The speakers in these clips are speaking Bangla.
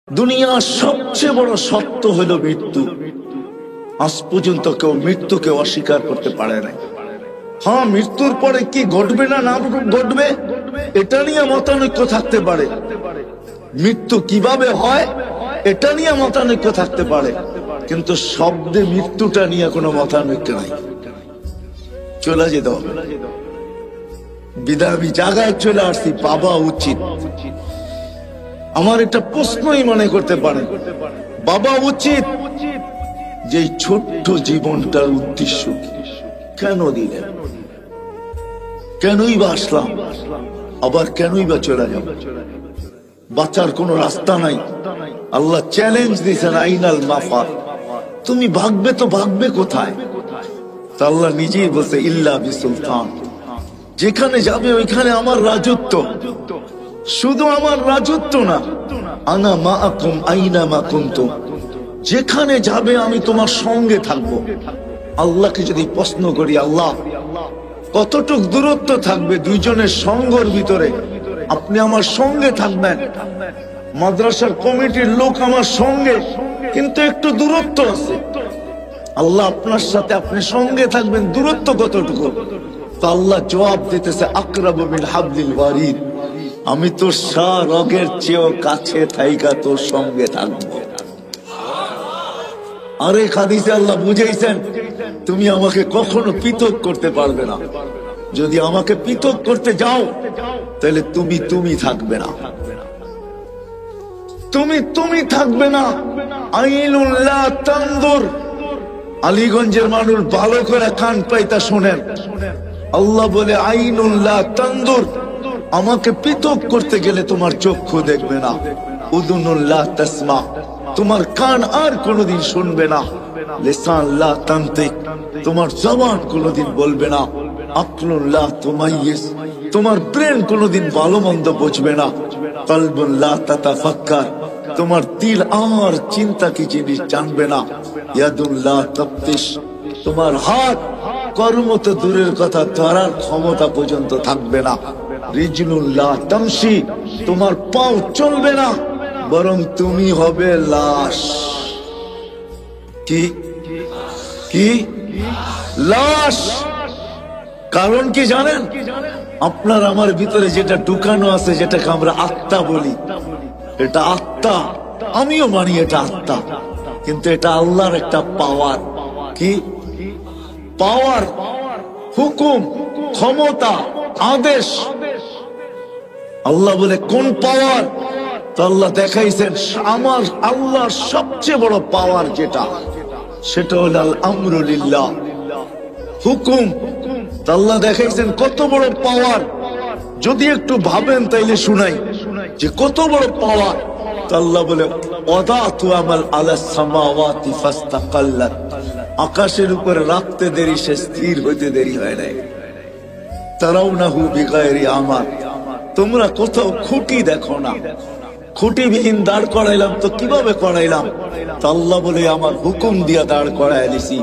দুনিয়ার সবচেয়ে বড় সত্য হলো মৃত্যু। আজ পর্যন্ত কেউ মৃত্যুকে অস্বীকার করতে পারে না। হ্যাঁ, মৃত্যুর পরে কি ঘটবে না না ঘটবে এটা নিয়ে মতানৈক্য থাকতে পারে, মৃত্যু কিভাবে হয় এটা নিয়ে মতানৈক্য থাকতে পারে, কিন্তু শব্দে মৃত্যুটা নিয়ে কোনো মতানৈক্য নাই। চলে যেতে হবে বিদায়। আমি জায়গায় চলে আসছি, বাবা উচিত। আমার একটা প্রশ্নই মনে করতে পারেন, বাবা উচিত যে ছোট্ট জীবনটার উদ্দেশ্য কেন দিলেন, কেনই বা আসলাম, আবার কেনই বা চলে যাব? বাঁচার কোন রাস্তা নাই। আল্লাহ চ্যালেঞ্জ দিয়েছেন, আইনাল মাফার, তুমি ভাগবে তো ভাগবে কোথায়? তা আল্লাহ নিজেই বলছে, ইল্লা বিসুলতান, যেখানে যাবে ওইখানে আমার রাজত্ব। শুধু আমার রাজত্ব না, আনা মাআকুম আইনা মা কুনতুম, যেখানে যাবে আমি তোমার সঙ্গে থাকবো। আল্লাহকে যদি প্রশ্ন করি, আল্লাহ কতটুক দূরত্ব থাকবে দুইজনের সঙ্গের ভিতরে, আপনি আমার সঙ্গে থাকবেন, মাদ্রাসার কমিটির লোক আমার সঙ্গে, কিন্তু একটু দূরত্ব আছে। আল্লাহ আপনার সাথে আপনি সঙ্গে থাকবেন, দূরত্ব কতটুকু? তো আল্লাহ জবাব দিতেছে, আকরাবু মিন হাবলিল ওয়ারিদ, আমি তোর রগের চেয়েও কাছে থাইকা তোর সঙ্গে থাকবো। আরে হাদিসে আল্লাহ বুঝাইছেন, তুমি আমাকে কখনো পৃথক করতে পারবে না। যদি আমাকে পৃথক করতে যাও তাহলে তুমি থাকবে না, তুমি থাকবে না। আইনুল্লাহ তানদুর, আলীগঞ্জের মানুষ ভালো করে কান পাইতা শোনেন, আল্লাহ বলে আইনুল্লাহ তানদুর, আমাকে পৃথক করতে গেলে তোমার চক্ষু দেখবে না। উদুনুল্লাহ তাসমা, তোমার কান আর কোনোদিন শুনবে না। লিসান লা তানতিক, তোমার জবান কোনোদিন বলবে না। আকলুল্লাহ তুমাইয়িজ, তোমার ব্রেন কোনোদিন ভালো মন্দ বুঝবে না। কলবুন লা তাতাফাক্কার, তোমার দিল আর চিন্তা কি জিনিস জানবে না। ইয়াদুল্লাহ তাফতিশ, তোমার হাত কর্ম তো দূরের কথা, ধরার ক্ষমতা পর্যন্ত থাকবে না। রিজলুল্লাহ তামশি, তোমার পাও চলবে না, বরং তুমি হবে লাশ। কি কি লাশ? কারণ কি জানেন? আপনার আমার ভিতরে যেটা ঢুকানো আছে, যেটাকে আমরা আত্মা বলি, এটা আত্মা, আমিও মানি এটা আত্মা, কিন্তু এটা আল্লাহর একটা পাওয়ার। কি পাওয়ার? হুকুম, ক্ষমতা, আদেশ। আল্লাহ বলে কোন পাওয়ার? তো আল্লাহ দেখাইছেন, আমার আল্লাহর সবচেয়ে বড় পাওয়ার যেটা, সেটা হল আল আমরু লিল্লাহ, হুকুম। তো আল্লাহ দেখাইছেন কত বড় পাওয়ার। যদি একটু ভাবেন তাইলে শুনাই যে কত বড় পাওয়ার। তো আল্লাহ বলে ওয়াদাতু আমাল আলাস সামাওয়াতি ফাস্তাকাল্লাত, আকাশের উপরে রাখতে দেরি, সে স্থির হইতে দেরি হয় নাই। তারাউনাহু বিগাইরি আমাল, তোমরা কোথাও খুঁটি দেখো না। খুঁটিবিহীন দাঁড় করাইলাম, তো কিভাবে করাইলাম? তো আল্লাহ বলে আমার হুকুম দিয়া দাঁড় করাই দিছি।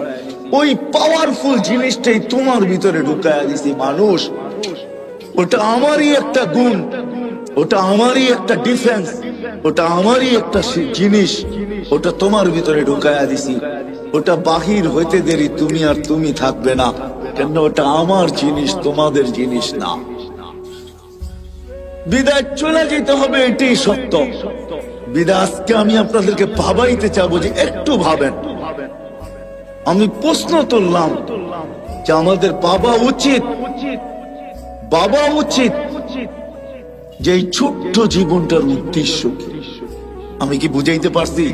ওই পাওয়ারফুল জিনিসটাই তোমার ভিতরে ঢুকাইয়া দিছি। মানুষ, ওটা আমারই একটা গুণ, ওটা আমারই একটা ডিফেন্স, ওটা আমারই একটা জিনিস, ওটা তোমার ভিতরে ঢুকাইয়া দিছি। ওটা বাহির হইতে দেরি, তুমি থাকবে না, কেন ওটা আমার জিনিস, তোমাদের জিনিস না। বিদায় চলে যেতে হবে, এটাই সত্য। বিদায় আজকে আমি আপনাদেরকে ভাবাইতে চাবো যে একটু ভাবেন। আমি প্রশ্ন তুললাম যে আমাদের বাবা উচিত যে এই ছোট্ট জীবনটার উদ্দেশ্য কি? আমি কি বুঝাইতে পারছি?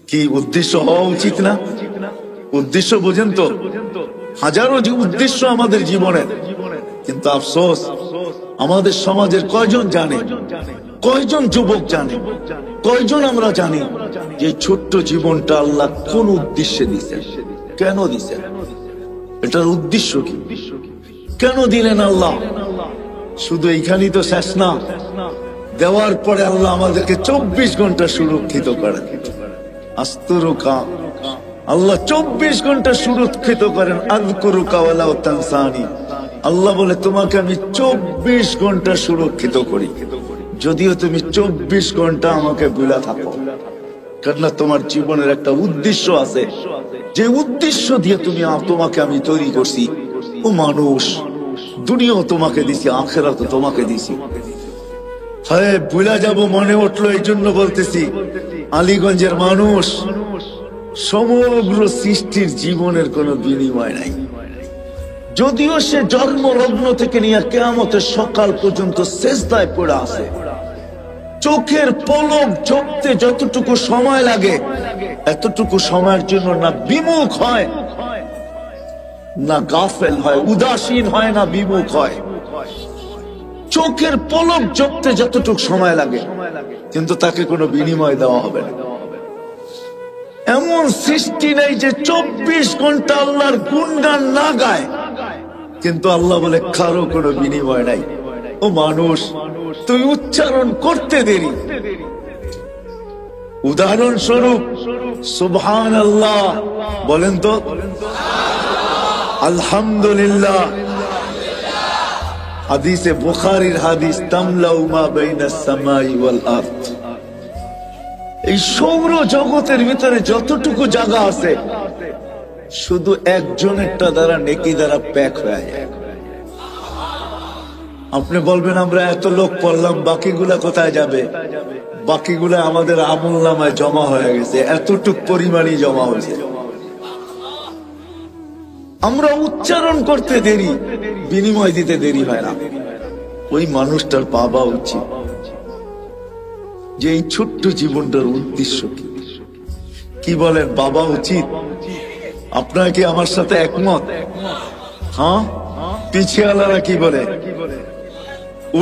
কি উদ্দেশ্য হওয়া উচিত না? উদ্দেশ্য বোঝেন তো? হাজারো উদ্দেশ্য আমাদের জীবনের, কিন্তু আফসোস আমাদের সমাজের কয়জন জানে, কয়জন যুবক জানে, কয়জন আমরা জানি যে ছোট্ট জীবনটা আল্লাহ কোন উদ্দেশ্যে দিচ্ছেন, কেন দিচ্ছেন, এটার উদ্দেশ্য কি, কেন দিলেন আল্লাহ? শুধু এইখানেই তো শেষ না, দেওয়ার পরে আল্লাহ আমাদেরকে 24 ঘন্টা সুরক্ষিত করেন। আস্তুরুকা, আল্লাহ 24 ঘন্টা সুরক্ষিত করেন। আযকুরুকা ওয়ালা তানসানি, আল্লাহ বলে তোমাকে আমি 24 ঘন্টা সুরক্ষিত করি। যদিও তুমি 24 ঘন্টা আমাকে ভুলা থাকো, কেননা তোমার জীবনের একটা উদ্দেশ্য আছে, যে উদ্দেশ্য দিয়ে তোমাকে আমি তৈরি করছি। ও মানুষ, দুনিয়াও তোমাকে দিছি, আখিরাতও তোমাকে দিছি। হ্যাঁ, ভুলা যাব মনে উঠলো, এই জন্য বলতেছি, আলীগঞ্জের মানুষ, সমগ্র সৃষ্টির জীবনের কোনো বিনিময় নাই। যদিও সে জন্মলগ্ন থেকে নিয়ে কিয়ামতের সকাল পর্যন্ত সেজদায় পড়ে আছে, চোখের পলক ঝপতে যতটুকু সময় লাগে, এতটুকু সময়ের জন্য না বিমুখ হয়, না গাফেল হয়, উদাসীন হয়, না বিমুখ হয়। চোখের পলক ঝপতে যতটুকু সময় লাগে, কিন্তু তাকে কোনো বিনিময় দেওয়া হবে না। এমন সৃষ্টি নেই যে 24 ঘন্টা আল্লাহর গুণগান না গায়, কিন্তু আল্লাহ বলে কারো কোনো বিনিময় নাই। ও মানুষ, তুই উচ্চারণ করতে দেরি। উদাহরণস্বরূপ সুবহানাল্লাহ বলেন তো, আলহামদুলিল্লাহ। হাদিসে বুখারীর হাদিস, তামলাউ মা বাইনাস সামাই ওয়াল আরদ। এই সৌর জগতের ভিতরে যতটুকু জায়গা আছে, শুধু একজনেরটা দ্বারা, নেকি দ্বারা প্যাক হয়ে যায়। আপনি বলবেন আমরা এত লোক পড়লাম, বাকিগুলা কোথায় যাবে? বাকিগুলা আমাদের আমলনামায় জমা হয়ে গেছে, এতটুক পরিমাণই জমা হয়েছে। আমরা উচ্চারণ করতে দেরি, বিনিময় দিতে দেরি হয় না। ওই মানুষটার পাওয়া উচিত যে এই ছোট্ট জীবনটার উদ্দেশ্য কি বলেন? বাবা উচিত। আপনারা কি আমার সাথে একমত? হ্যাঁ, পিছিয়ালারা কি বলে?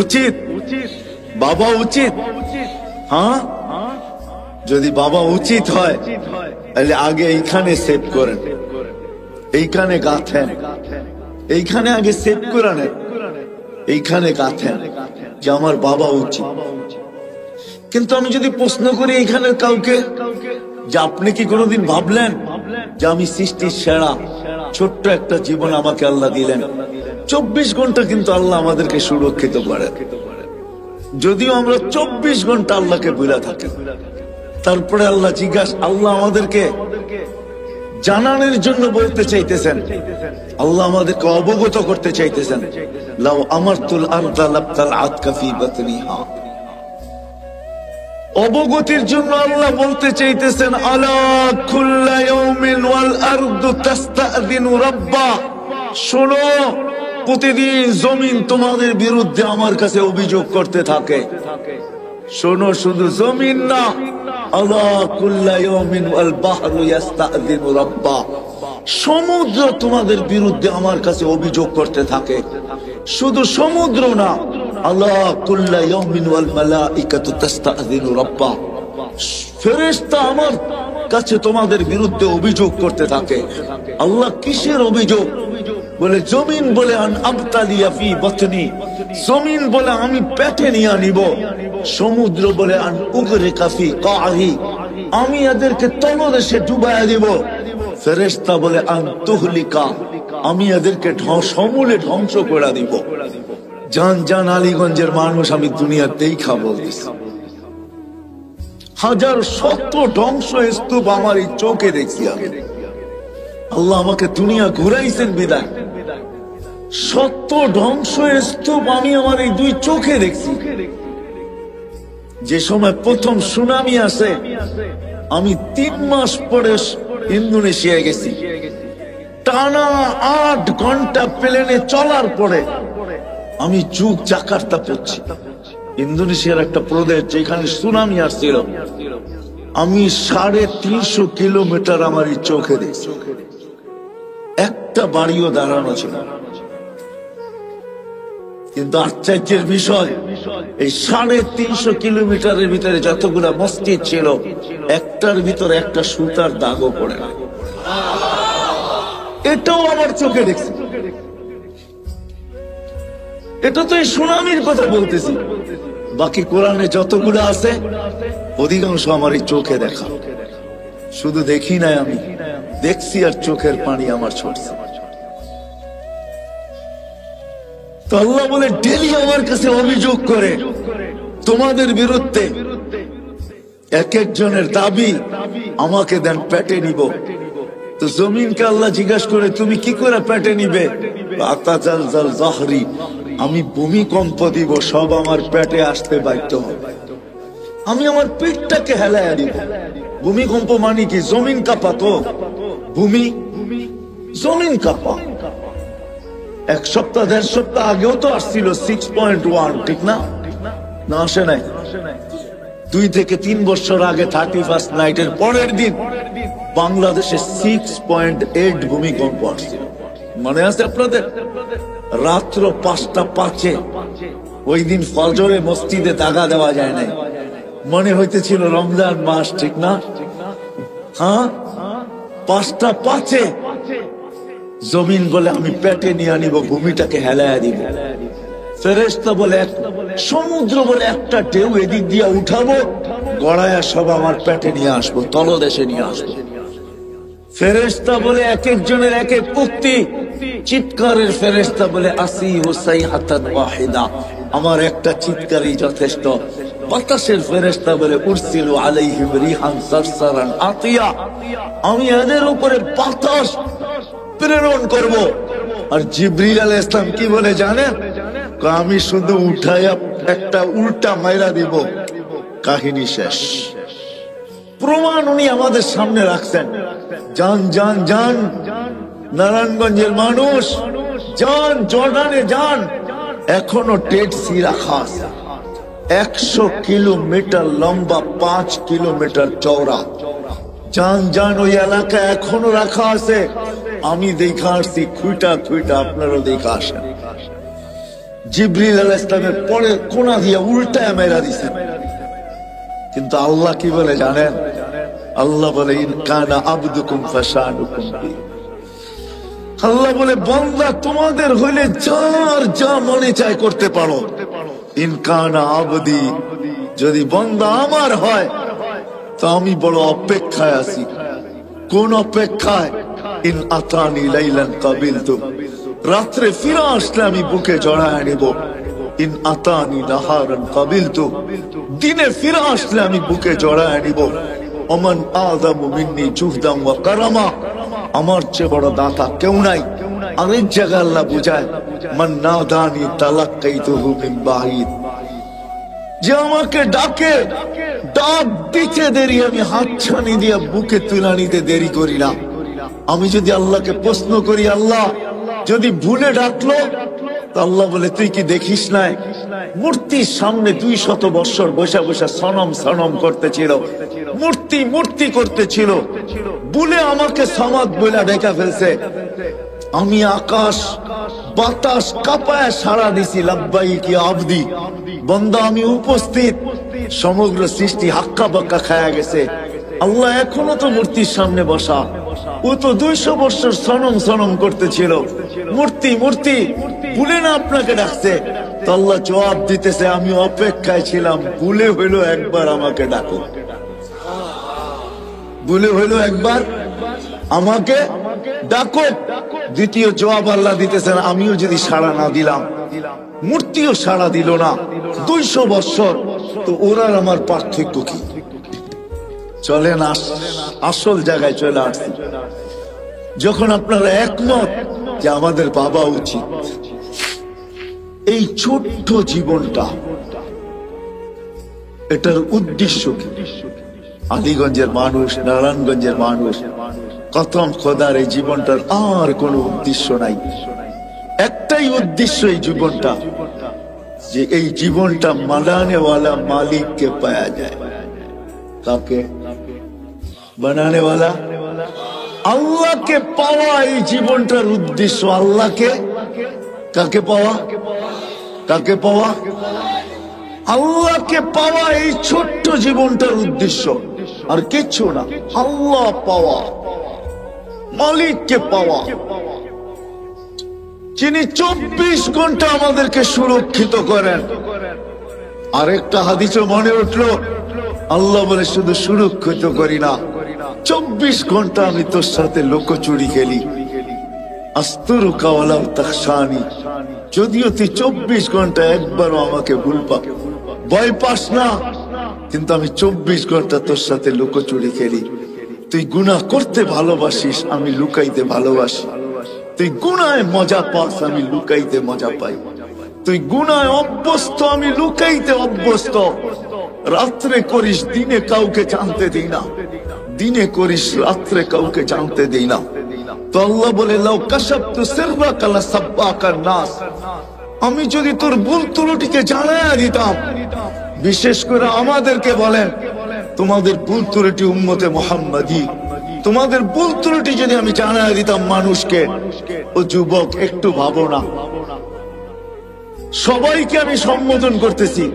উচিত, বাবা উচিত। হ্যাঁ, যদি বাবা উচিত হয় তাহলে আগে এইখানে সেভ করেন, এইখানে গাঁথেন, এইখানে আগে সেভ করে নেন, এইখানে গাঁথেন যে আমার বাবা উচিত। কিন্তু আমি যদি প্রশ্ন করি এইখানের কাউকে যে আপনি কি কোনোদিন ভাবলেন যে আমি সৃষ্টির সেরা, ছোট্ট একটা জীবন আমাকে আল্লাহ দিলেন, 24 ঘন্টা কিন্তু আল্লাহ আমাদেরকে সুরক্ষিত করেন। যদিও আমরা 24 ঘন্টা আল্লাহকে ভুলে থাকি, তারপরে আল্লাহ আল্লাহ আমাদেরকে জানানোর জন্য বলতে চাইতেছেন, আল্লাহ আমাদেরকে অবগত করতে চাইতেছেন, লাউ আমারতুল আরদা লাবতাল আতকা ফি বাতনিহা। অবগতির জন্য আল্লাহ বলতে চাইতেছেন, আলা কুল্লা ইয়াউমিন ওয়াল আরদু তাস্তাযিনু রাব্বা। শোনো, প্রতিদিন জমিন তোমাদের বিরুদ্ধে আমার কাছে অভিযোগ করতে থাকে। শোনো, শুধু জমিন না, আলা কুল্লা ইয়াউমিন ওয়াল বাহরু ইস্তাযিনু রাব্বা। সমুদ্র তোমাদের বিরুদ্ধে আমার কাছে অভিযোগ করতে থাকে। শুধু সমুদ্র না, আলা কুল্লা ইয়াউমিন ওয়াল মালাইকাতু তাস্তাযিনু রাব্বা। ফেরেশতা আমার কাছে তোমাদের বিরুদ্ধে অভিযোগ করতে থাকে। আল্লাহ কিসের অভিযোগ? বলে জমিন বলে আন আবতালিয়া ফি বাতনি, জমিন বলে আমি পেটে নিয়ে নিব। সমুদ্র বলে আন উগরিকা ফি কাহি, আমি এদেরকে তলদেশে ডুবাইয়া দিব। ফেরেশতা বলে আন তুহলিকা, আমি এদেরকে সমূলে ধ্বংস করে দিব। জান জান আলীগঞ্জের মানুষ, আমি দুনিয়াতেই খাবো। হাজার শত ধ্বংস স্তূপ আমার এই চোখে দেখছি আমি। আল্লাহ আমাকে দুনিয়া ঘুরাইছেন বিদায়, শত ধ্বংস স্তূপ আমি আমার এই দুই চোখে দেখছি। যে সময় প্রথম সুনামি আসে, আমি 3 মাস পরে ইন্দোনেশিয়া গেছি। টানা 8 ঘন্টা প্লেনে চলার পরে আমি জাকার্তা পড়ছি, ইন্দোনেশিয়ার একটা প্রদেশ যেখানে সুনামি আসছিল। আমি 350 কিলোমিটার আমার এই চোখে দেখছি, একটা বাড়িও দাঁড়ানো ছিল। কিন্তু আশ্চর্যের বিষয়, এই 350 কিলোমিটারের ভিতরে যতগুলা মসজিদ ছিল, একটার ভিতরে একটা সুতার দাগও পড়ে না। এটাও আমার চোখে দেখছি। এটা তো এই সুনামির কথা বলতেছি। বাকি কোরআনে যতগুলো আছে অধিকাংশ আমার এই চোখে দেখা। শুধু দেখি নাই, আমি দেখছি আর চোখের পানি আমার ছড়ছে। তো আল্লাহ বলে ডেলি আমার কাছে অভিযোগ করে, তোমাদের বিরুদ্ধে এক একজনের দাবি আমাকে দেন, পেটে নিব। তো জমিনকে আল্লাহ জিজ্ঞাসা করে তুমি কি করে পেটে নিবে? আমি ভূমিকম্প দিব, সব আমার পেটে আসতে বাধ্য হবে। আমি আমার পেটটাকে হেলায় দিব। ভূমিকম্প মানে কি? জমিন কাঁপা। তো ভূমি জমিন কাঁপা। এক সপ্তাহ 1.5 সপ্তাহ আগেও তো আসছিল 6.1, ঠিক না? না আসে নাই? 2 থেকে 3 বছর আগে 31st নাইটের পরের দিন বাংলাদেশে 6.8 ভূমিকম্প আসছিল। মনে আছে আপনাদের? রাত্র 5টা 5-এ। ওই দিন ফজরে মসজিদে দাগা দেওয়া যায় নাই, মনে হইতেছিল রমজান মাস, ঠিক না? হ্যাঁ, 5টা 5-এ জমিন বলে আমি পেটে নিয়ে আনিব, ভূমিটাকে হেলায়া দিব। ফেরেশতা বলে সমুদ্র বলে একটা ঢেউ এদিক দিয়ে উঠাবো, গড়ায়া সব আমার পেটে নিয়ে আসবো, তলদেশে নিয়ে আসবো। ফেরেশতা বলে এক একজনের এক এক উক্তি। চিৎকারের ফেরেশতা বলে আসি হুসাইহাতান ওয়াহিদা, আমার একটা চিৎকারই যথেষ্ট। বাতাসের ফেরেশতা বলে উরসিলু আলাইহিম রিহান সারসারান আতিয়া, আমি এদের উপরে বাতাস প্রেরণ করব। আর জিবরিল আলাইহিস সালাম কি বলে জানেন? আমি শুধু উঠাইয়া একটা উল্টা মাইরা দিব, কাহিনী শেষ। প্রমাণ উনি আমাদের সামনে রাখছেন। যান যান যান নারায়ণগঞ্জের মানুষ, যান জর্ডানে যান, এখনো ডেড সি রাখা আছে। 100 কিলোমিটার লম্বা, 5 কিলোমিটার চওড়া। যান যান, ওই এলাকা এখনো রাখা আছে। আমি দেখা আসছি খুঁটা খুঁটা, আপনারও দেখা আসেন। জিবরিল আলাইহিস সালামের পরে কোনা দিয়ে উল্টায় মেরা দিছেন। কিন্তু আল্লাহ কি বলে জানেন? আল্লাহ বলে ইন কানা আবদুকুম ফাশানুকুম বি। আল্লাহ বলে বান্দা তোমাদের হইলে যার যা মনে চায় করতে পারো। ইন কানা আবদি, যদি বান্দা আমার হয় তো আমি বড় অপেক্ষায় আছি। কোন অপেক্ষায়? ইন আতানি লাইলান কাবিলতু, রাত্রে ফিরে আসলে আমি বুকে জড়ায় নেব। ইন আতানি নাহারান কাবিলতু, দিনে ফিরে আসলে আমি বুকে জড়ায় নিব। ওমান আযামু মিন্নি জুহদান ওয়া কারামা, আমার চেয়ে বড় দাতা কেউ নাই। আরেক জায়গায় আল্লাহ বুঝায় মান নাদানি তালাক্কাইতুহু মিন বাঈদ, যে আমাকে ডাকে, ডাক দিতে দেরি, আমি হাতছানি দিয়ে বুকে তুলে নিতে দেরি করি না। আমি যদি আল্লাহকে প্রশ্ন করি, আল্লাহ যদি ভুলে ডাকলো, আল্লাহ বলে তুই কি দেখিস নাই মূর্তির সামনে 200 বছর বসে বসে সনম সনম করতেছিল, মূর্তি মূর্তি করতেছিল, বলে আমাকে সমাদ বলে ডেকে ফেলছে। আমি আকাশ বাতাস কাঁপায় সাড়া দিছি, লাব্বাইকি আবদি, বান্দা আমি উপস্থিত। সমগ্র সৃষ্টি হাক্কা বাক্কা খায়া গেছে। আল্লাহ এখনো তো মূর্তির সামনে বসা, ও তো 200 বছর সনম সনম করতেছিল, মূর্তি মূর্তি, ভুলে না আপনাকে ডাকছে। তো আল্লাহ জবাব দিতেছে আমি অপেক্ষায় ছিলাম, ভুলে হইলো একবার আমাকে ডাকো, ভুলে হইলো একবার আমাকে ডাকো। দ্বিতীয় জবাব আল্লাহ দিতেছেন, আমিও যদি সাড়া না দিলাম, মূর্তিও সাড়া দিল না 200 বছর, তো ওরার আমার পার্থক্য কি? চলেন আসল জায়গায় চলে আসছি। যখন আপনারা একমত যে আমাদের বাবা উচিত, এই ছোট্ট জীবনটা, এটার উদ্দেশ্য কি? আলীগঞ্জের মানুষ, নারায়ণগঞ্জের মানুষ, কসম খোদার এই জীবনটার আর কোনো উদ্দেশ্য নাই। একটাই উদ্দেশ্য এই জীবনটা, যে এই জীবনটা বানানেওয়ালা মালিককে পাওয়া যায়। কাকে? বানানেওয়ালা আল্লাহকে পাওয়া, এই জীবনটার উদ্দেশ্য। আল্লাহকে কাকে পাওয়া? কাকে পাওয়া? আল্লাহকে পাওয়া, এই ছোট্ট জীবনটার উদ্দেশ্য, আর কিচ্ছু না। আল্লাহ পাওয়া, মালিককে পাওয়া, যিনি 24 ঘন্টা আমাদেরকে সুরক্ষিত করেন। আরেকটা হাদিসে মনে উঠলো, আল্লাহ বলে শুধু সুরক্ষিত করি না, 24 ঘন্টা আমি তোর সাথে লুকোচুরি খেলি। আস্তুরুকা ওয়ালাউ তাখশানি, যদিও তুই 24 ঘন্টা একবারও আমাকে ভয় পাস না, কিন্তু আমি 24 ঘন্টা তোর সাথে লুকোচুরি খেলি। তুই গুনাহ করতে ভালোবাসিস, আমি লুকাইতে ভালোবাসি। তুই গুনায় মজা পাস, আমি লুকাইতে মজা পাই। তুই গুনায় অভ্যস্ত, আমি লুকাইতে অভ্যস্ত। রাত্রে করিস, দিনে কাউকে জানতে দিই না। দিনে করিস, রাত্রে কাউকে জানতে দিই না। তো আল্লাহ বলে, লাউ কাশাফতু সিররাকা লাসাব্বাকান নাস, আমি যদি তোর ভুল ত্রুটিকে জানাইয়া দিতাম। বিশেষ করে আমাদেরকে বলেন, তোমাদের ভুল ত্রুটি উম্মতে মুহাম্মাদি, তোমাদের ভুল ত্রুটি যদি আমি জানাইয়া দিতাম মানুষকে, ও যুবক একটু ভাবো না। সবাইকে আমি সম্বোধন করতেছি,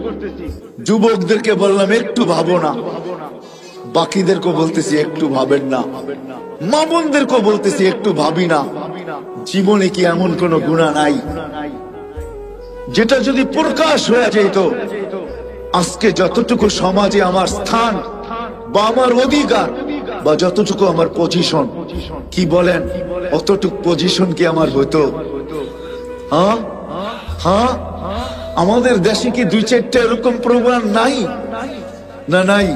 যুবকদেরকে বললাম একটু ভাবো না, বাকিদেরকে বলতেছি একটু ভাবেন না, মা বোনদেরকে বলতেছি একটু ভাবি না। জীবনে কি এমন কোন গুনাহ নাই যেটা যদি প্রকাশ হয়ে যেত, আজকে যতটুকু সমাজে আমার স্থান বা আমার অধিকার বা যতটুকু আমার পজিশন, কি বলেন অতটুকু পজিশন কি আমার হতো? হ্যাঁ হ্যাঁ, আমাদের দেশে কি 2-4টা এরকম প্রোগ্রাম নাই? না নাই।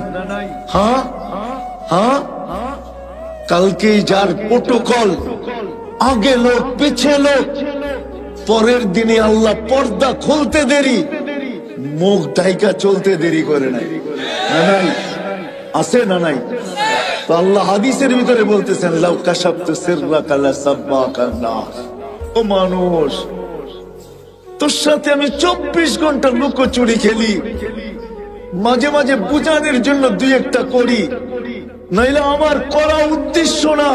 হ্যাঁ হ্যাঁ, কালকে যার প্রোটোকল, আগে লোক পিছে লোক, পরের দিনে আল্লাহ পর্দা খুলতে দেরি, মুখ ঢাইকা চলতে দেরি করে নাই। না নাই, আছে না নাই? তো আল্লাহ হাদিসের ভিতরে বলতেছেন, লাউ কাশাফতু সিররাকা লাসাব্বাকান নাস। ও মানুষ, তোর সাথে আমি 24 ঘন্টা লুকোচুরি খেলি, মাঝে মাঝে বুঝানোর জন্য 2-1টা করি, নাইলে আমার করা উদ্দেশ্য না।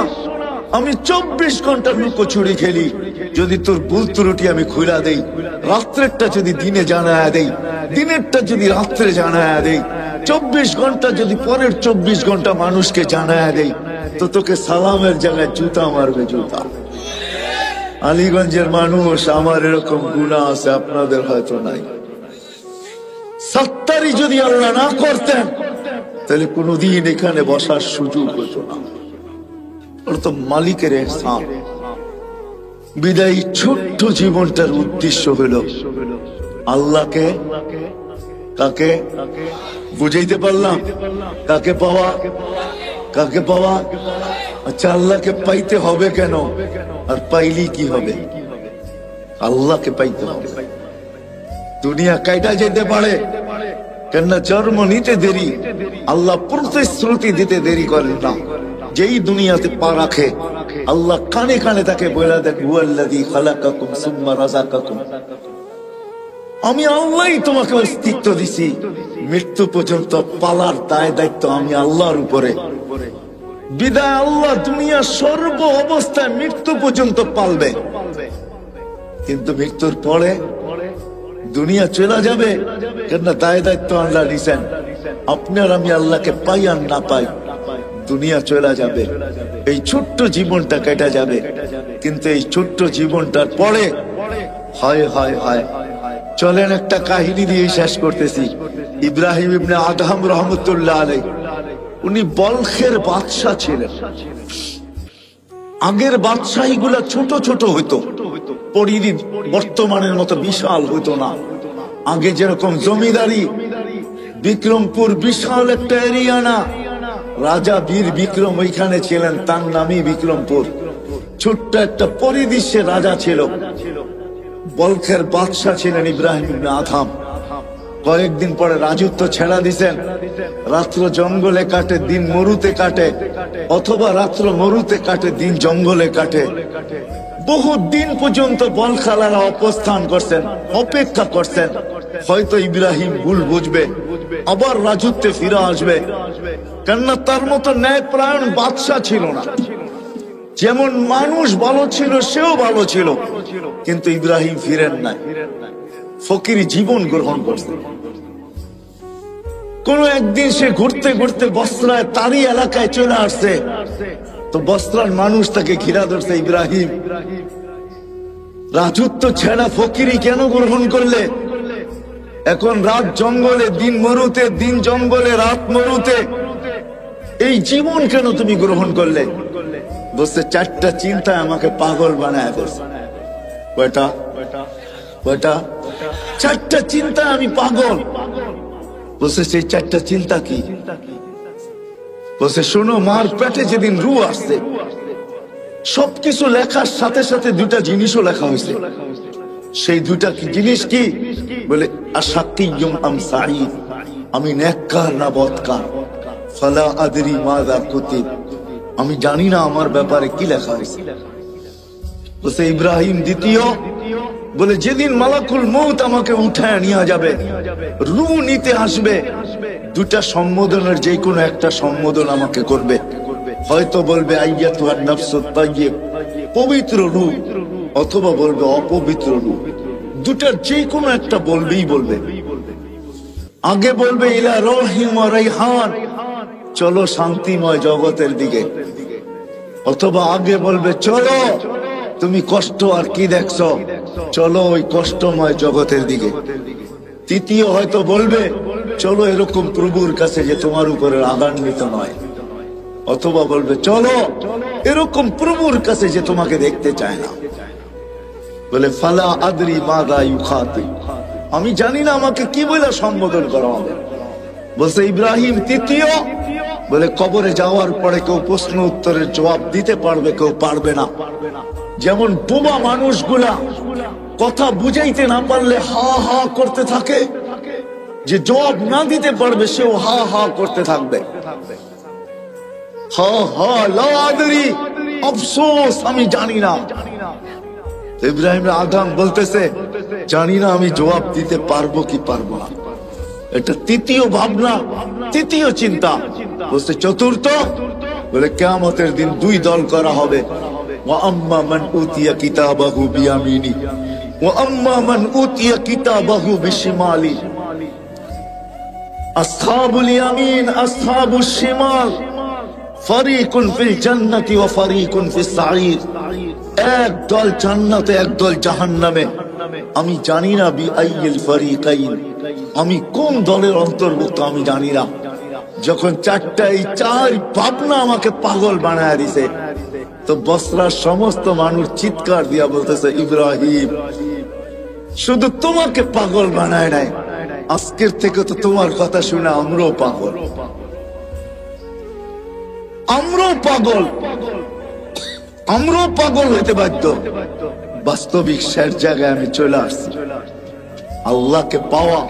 আমি 24 ঘন্টা লুকোচুরি খেলি। যদি তোর ভুল ত্রুটি আমি খুলা দেই, রাত্রেরটা যদি দিনে জানায়া দেই, দিনেরটা যদি রাত্রে জানায়া দেই, 24 ঘন্টা যদি পরের 24 ঘন্টা মানুষকে জানায়া দেই, তো তোকে সালামের জায়গায় জুতা মারবে, জুতা। আলীগঞ্জের মানুষ, আমার এরকম গুনাহ আছে, আপনাদের হয়তো নাই। সত্তারি যদি আল্লাহ না করতেন, তাহলে কোনদিন এখানে বসার সুযোগ হতো না। ওর তো মালিকের ইহসান। বিদায়ী ছোট্ট জীবনটার উদ্দেশ্য হলো আল্লাহকে, কাকে বুঝাইতে পারলাম? কাকে পাওয়া, কাকে পাওয়া? আচ্ছা, আল্লাহকে পাইতে হবে কেন? আর পাইলি কি হবে? আল্লাহকে পাইতে হবে। দুনিয়া কাইটা যেতে পারে, কেননা জন্ম নিতে দেরি, আল্লাহ প্রতিশ্রুতি দিতে দেরি করেন না। যেই দুনিয়াতে পা রাখে, আল্লাহ কানে কানে তাকে বলে দেন, হুয়াল্লাযী খালাকাকুম সুম্মা রাযাকাকুম, আমি আল্লাহই তোমাকে অস্তিত্ব দিছি, মৃত্যু পর্যন্ত পালার দায় দায়িত্ব আমি আল্লাহর উপরে। বিদায় আল্লাহ দুনিয়া সর্ব অবস্থায় মৃত্যু পর্যন্ত পালবে, কিন্তু মৃত্যুর পরে দুনিয়া চলে যাবে, কেননা দায় দায়িত্ব আল্লাহ নিছেন। আপনার আমি আল্লাহকে পাই আর না পাই, দুনিয়া চলে যাবে, এই ছোট্ট জীবনটা কেটে যাবে। কিন্তু এই ছোট্ট জীবনটার পরে হয় হয় হয়, চলেন একটা কাহিনী দিয়ে শেষ করতেছি। ইব্রাহিম ইবনে আদহাম রহমতুল্লাহ আলাইহি, উনি বলখের বাদশা ছিলেন। আগের বাদশাহী গুলা ছোট ছোট হইতো, পরিধি বর্তমানের মতো বিশাল হইতো না। আগে যেরকম জমিদারি, বিক্রমপুর বিশাল একটা এরিয়া না, রাজা বীর বিক্রম ওইখানে ছিলেন, তার নামই বিক্রমপুর। ছোট্ট একটা পরিদৃশ্যে রাজা ছিল, বলখের বাদশা ছিলেন ইব্রাহিম ইবনে আদহাম। কয়েকদিন পরে রাজত্ব ছেড়া দিছেন। রাত্র জঙ্গলে কাটে, দিন মরুতে কাটে, অথবা রাত্র মরুতে কাটে, দিন জঙ্গলে কাটে। বহু দিন পর্যন্ত বলখালারা অবস্থান করছেন, অপেক্ষা করছেন, হয়তো ইব্রাহিম ভুল বুঝবে, আবার রাজত্বে ফিরে আসবে। কেননা তার মতো ন্যায়পরায়ণ বাদশা ছিল না। যেমন মানুষ ভালো ছিল, সেও ভালো ছিল, কিন্তু ইব্রাহিম ফিরেন নাই, ফকিরি জীবন গ্রহণ করছে। কোন একদিন সে ঘুরতে ঘুরতে বস্ত্রায় তারই এলাকায় চলে আসছে, তো বস্ত্রার মানুষ তাকে ঘিরা ধরছে, ইব্রাহিম রাজত্ব ছেড়া ফকিরি কেন গ্রহণ করলে? এখন রাত জঙ্গলে, দিন মরুতে, দিন জঙ্গলে, রাত মরুতে, এই জীবন কেন তুমি গ্রহণ করলে? বলছে, 4টা চিন্তা আমাকে পাগল বানায় ফেলছে। কয়টা? 4টা চিন্তা আমি পাগল। বলছে সেই চারটা চিন্তা কি? বলছে শোনো, মার পেটে যেদিন রু আসছে সবকিছু লেখার সাথে সাথে দুটা জিনিসও লেখা হয়েছে। সেই দুটা কি জিনিস কি? বলে আশাকিয়ুম আম সাঈদ, আমি নেককার না বদকার। ফালা আদরি মাযা কুতিব, আমি জানি না আমার ব্যাপারে কি লেখা হয়েছে। বলছে ইব্রাহিম দ্বিতীয়, বলে যেদিন মালাকুল মউত আমাকে উঠায় নিয়ে যাবে, রু নিতে আসবে, দুটা সম্বোধনের যে কোনো একটা সম্বোধন আমাকে করবে। হয়তো বলবে আইয়াতুহান নাফসুত তাইয়্যিব, পবিত্র রু, অথবা বলবে অপবিত্র রু। দুটার যে কোনো একটা বলবেই বলবে। আগে বলবে ইলা রহিম ওয়া রাইহান, চলো শান্তিময় জগতের দিকে। অথবা আগে বলবে চলো, তুমি কষ্ট আর কি দেখছো, চলো ওই কষ্টময় জগতের দিকে। তৃতীয় হয়তো বলবে চলো এরকম প্রভুর কাছে যে তোমার উপরে রাগান্বিত নয়। অথবা বলবে চলো এরকম প্রভুর কাছে যে তোমাকে দেখতে চায় না। বলে ফালা আদরি মাযা ইউখাতিব, আমি জানি না আমাকে কি বলে সম্বোধন করা হবে। বলছে ইব্রাহিম তৃতীয়, বলে কবরে যাওয়ার পরে কেউ প্রশ্ন উত্তরের জবাব দিতে পারবে, কেউ পারবে না। যেমন বোবা মানুষগুলা কথা বুঝাইতে না পারলে হা হা করতে থাকে, যে জবাব না দিতে পারবে সেও হা হা করতে থাকবে। হা হা লা আদরি, আফসোস আমি জানি না। ইব্রাহিম আদম বলতেছে জানি না আমি জবাব দিতে পারবো কি পারবো না। এটা তৃতীয় ভাবনা, তৃতীয় চিন্তা। বলছে চতুর্থ, বলে কিয়ামতের দিন দুই দল করা হবে। ওয়া আম্মা মান উতিয়া কিতাবাহু বিয়ামিনি ওয়া আম্মা মান উতিয়া কিতাবাহু বিশিমালি। আসহাবুল ইয়ামিন আসহাবুশ শিমাল, ফারিকুন ফিল জান্নাতি ওয়া ফারিকুন ফিস সাঈর। এক দল জান্নাতে, এক দল জাহান্নামে। আমি জানি না বিআইয়িল ফারিকাইন, আমি কোন দলের অন্তর্ভুক্ত আমি জানি না। যখন চারটা এই চার ভাবনা আমাকে পাগল বানায় দিছে, তো বসরার সমস্ত মানুষ চিৎকার দিয়া বলতেছে ইব্রাহিম শুধু তোমাকে পাগল বানায় নাই, আজকের থেকে তো তোমার কথা শুনে আমরাও পাগল, আমরাও পাগল, আমরাও পাগল হইতে বাধ্য। বাস্তবিক শেষ জায়গায় আমি চলে আসছি। আল্লাহকে পাওয়া,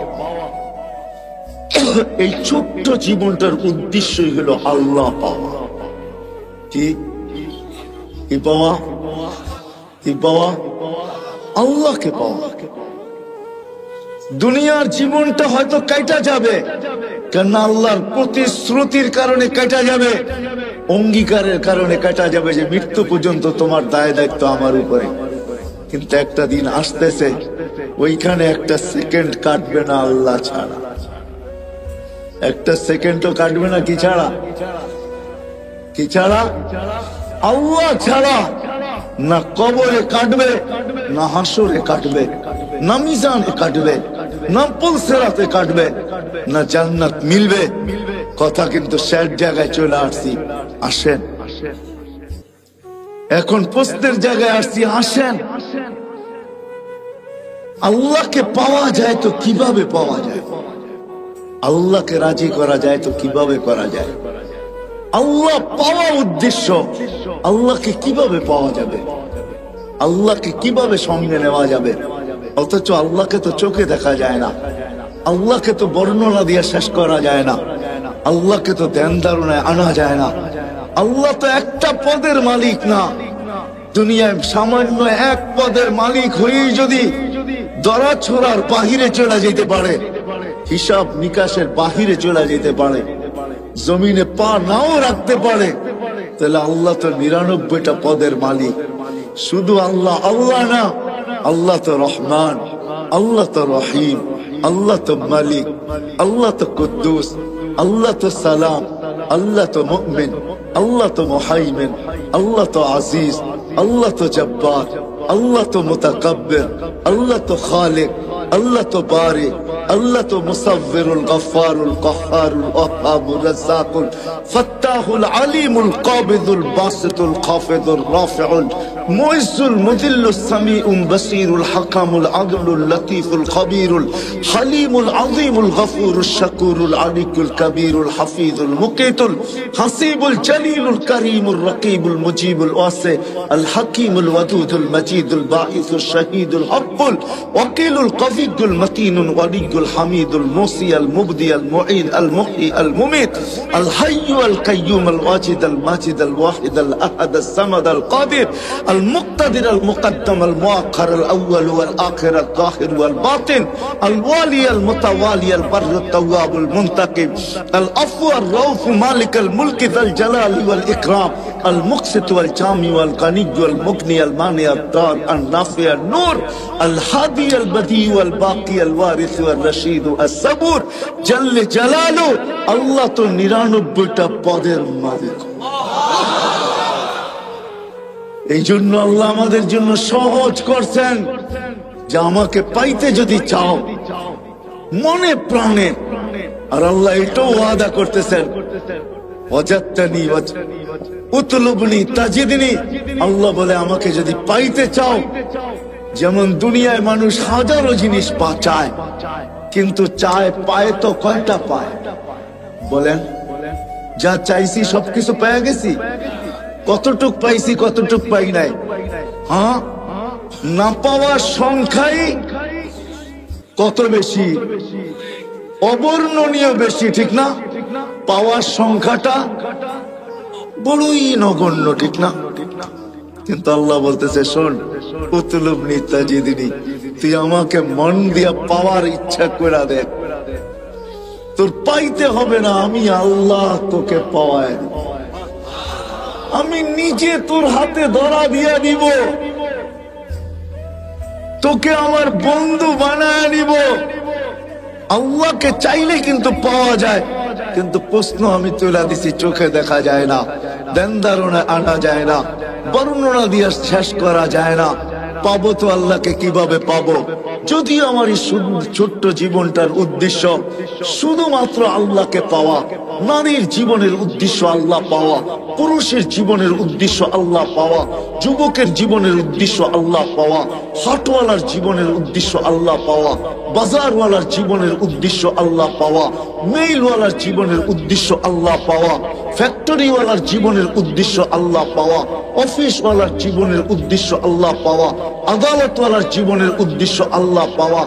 এই ছোট্ট জীবনটার উদ্দেশ্যই হলো আল্লাহ পাওয়া। কি কি পাওয়া? কি পাওয়া? আল্লাহকে পাওয়া। দুনিয়ার জীবনটা হয়তো কাটা যাবে, কেন আল্লাহর প্রতিশ্রুতির কারণে কাটা যাবে, অঙ্গীকারের কারণে কাটা যাবে যে মৃত্যু পর্যন্ত তোমার দায় দায়িত্ব আমার উপরে। কিন্তু একটা দিন আসতেছে, ওইখানে একটা সেকেন্ড কাটবে না আল্লাহ ছাড়া, একটা সেকেন্ডও কাটবে না। কি ছাড়া? কি ছাড়া? আল্লাহ ছাড়া। না কবরে কাটবে, না হাসরে কাটবে, না মিজানে কাটবে, না পুলসিরাতে কাটবে, না জান্নাত মিলবে। কথা কিন্তু শেষ জায়গায় চলে আসছি। আসেন, এখন প্রশ্নের জায়গায় আসছি। আসেন, আল্লাহকে পাওয়া যায় তো কিভাবে পাওয়া যায়? আল্লাহকে রাজি করা যায় তো কিভাবে করা যায়? আল্লাহ পাওয়া উদ্দেশ্য, আল্লাহকে কিভাবে পাওয়া যাবে? আল্লাহকে কিভাবে সঙ্গে নেওয়া যাবে? অথচ আল্লাহকে তো চোখে দেখা যায় না, আল্লাহকে তো বর্ণনা দিয়ে শেষ করা যায় না, আল্লাহকে তো ধ্যান ধারণায় আনা যায় না। আল্লাহ তো একটা পদের মালিক না, দুনিয়ায় সামান্য এক পদের মালিক হয়েই যদি দরা ছোড়ার বাহিরে চলে যেতে পারে, হিসাব নিকাশের বাহিরে চলে যেতে পারে, জমিনে পা নাও রাখতে পারে, তাহলে আল্লাহ তো ৯৯টা পদের মালিক। শুধু আল্লাহ আল্লাহ না, আল্লাহ তো রহমান, আল্লাহ তো রহিম, আল্লাহ তো মালিক, আল্লাহ তো কুদ্দুস, আল্লাহ তো সালাম, আল্লাহ তো মুমিন, আল্লাহ তো মুহাইমিন, আল্লাহ তো আজিজ, আল্লাহ তো জব্বার, আল্লাহ তো মুতাকাব্বির, আল্লাহ তো খালিক, আল্লাহ তো বারি, আল্লাহ তো মুসাব্বিরুল গফফারুল কাহ্হারুল ওয়াহ্হাবুর রাজ্জাকুল ফাত্তাহুল আলিমুল কাবিদুল বাসিতুল খাফিদুর রাফিউল মুইজ্জুল মুযিল্লুস সামিউল বাসীরুল হাকামুল আদলুল লতীফুল খবীরুল হালিমুল আযীমুল গফুরুশ শাকুরুল আলিকুল কবীরুল হাফিজুল মুকিতুল হাসিবুল জলিলুল করিমুর রকিবুল মুজিবুল ওয়াসি আল হাকিমুল ওয়াদুদুল মজিদুল বাঈসুশ শাহীদুল হক্কুল ওয়াকিলুল কবিয়্যুল মতিনুল ওয়ালিয়ুল হামিদুল মুসি আল মুবদি আল মুঈদ আল মুহয়ি আল মুমীত আল হাইয়্যু আল কাইয়্যুম আল ওয়াজিদ আল মাজিদ আল ওয়াহিদ আল আহাদ আল সামাদ আল কাদির আল মুক্তাদির আল মুকদ্দম আল মুআক্খার আল আউয়াল ওয়াল আখির আল যাহির ওয়াল বাতিন আল ওয়ালি আল মুতাওয়ালি আল বরর আল তাওয়াব আল মুনতাকিম আল আফু আর রাউফ মালিক আল মুলক যাল জালাল ওয়াল ইকরাম আল মুকসিত ওয়াল জামি ওয়াল গানি ওয়াল মুগনি আল মানি আল দার আল নাফি আল নূর আল হাদি আল বদি ওয়াল বাকি আল ওয়ারিস ওয়াল রশিদ আল সাবুর জল জালালু আল্লাহ তো 99টা পদের মালিক। এই জন্য আল্লাহ আমাদের জন্য সহজ করছেন যে আমাকে পাইতে যদি চাও মনে প্রাণে, আর আল্লাহ এটাও ওয়াদা করতেছেন ওয়াজাদতানি উতলুবনি তাজিদনি, আল্লাহ বলে আমাকে যদি পাইতে চাও, যেমন দুনিয়ায় মানুষ হাজারো জিনিস চায় কিন্তু চায় পায় তো কয়টা পায় বলেন? যা চাইছি সবকিছু পেয়ে গেছি, কতটুক পাইছি কতটুক পাই নাই? হ্যাঁ, না পাওয়ার সংখ্যাই কত বেশি, অবর্ণনীয় বেশি, ঠিক না? পাওয়ার সংখ্যাটা বড়ই নগণ্য, ঠিক না? কিন্তু আল্লাহ বলতেছে শোন, উতলুবনি তাজিদনি, তুই আমাকে মন দিয়া পাওয়ার ইচ্ছা করে দেখ, তোর পাইতে হবে না, আমি আল্লাহ তোকে পাওয়ায়, আমি নিজে তোর হাতে ধরা দিয়া দিব, তোকে আমার বন্ধু বানায় নিব। আল্লাহকে চাইলে কিন্তু পাওয়া যায়, কিন্তু প্রশ্ন আমি তুলে দিছি, চোখে দেখা যায় না, ধ্যান ধারণা আনা যায় না, বর্ণনা দিয়ে শেষ করা যায় না। পাবো তো আল্লাহকে কিভাবে পাবো? যদি আমার এই ছোট্ট জীবনটার উদ্দেশ্য শুধুমাত্র আল্লাহকে পাওয়া, নারীর জীবনের উদ্দেশ্য আল্লাহ পাওয়া, পুরুষের জীবনের উদ্দেশ্য আল্লাহ পাওয়া, যুবকের জীবনের উদ্দেশ্য আল্লাহ পাওয়া, হাটওয়ালার জীবনের উদ্দেশ্য আল্লাহ পাওয়া, বাজারওয়ালার জীবনের উদ্দেশ্য আল্লাহ পাওয়া, মেইলওয়ালার জীবনের উদ্দেশ্য আল্লাহ পাওয়া, ফ্যাক্টরিওয়ালার জীবনের উদ্দেশ্য আল্লাহ পাওয়া, অফিসওয়ালার জীবনের উদ্দেশ্য আল্লাহ পাওয়া, আদালতওয়ালার জীবনের উদ্দেশ্য আল্লাহ পাওয়া,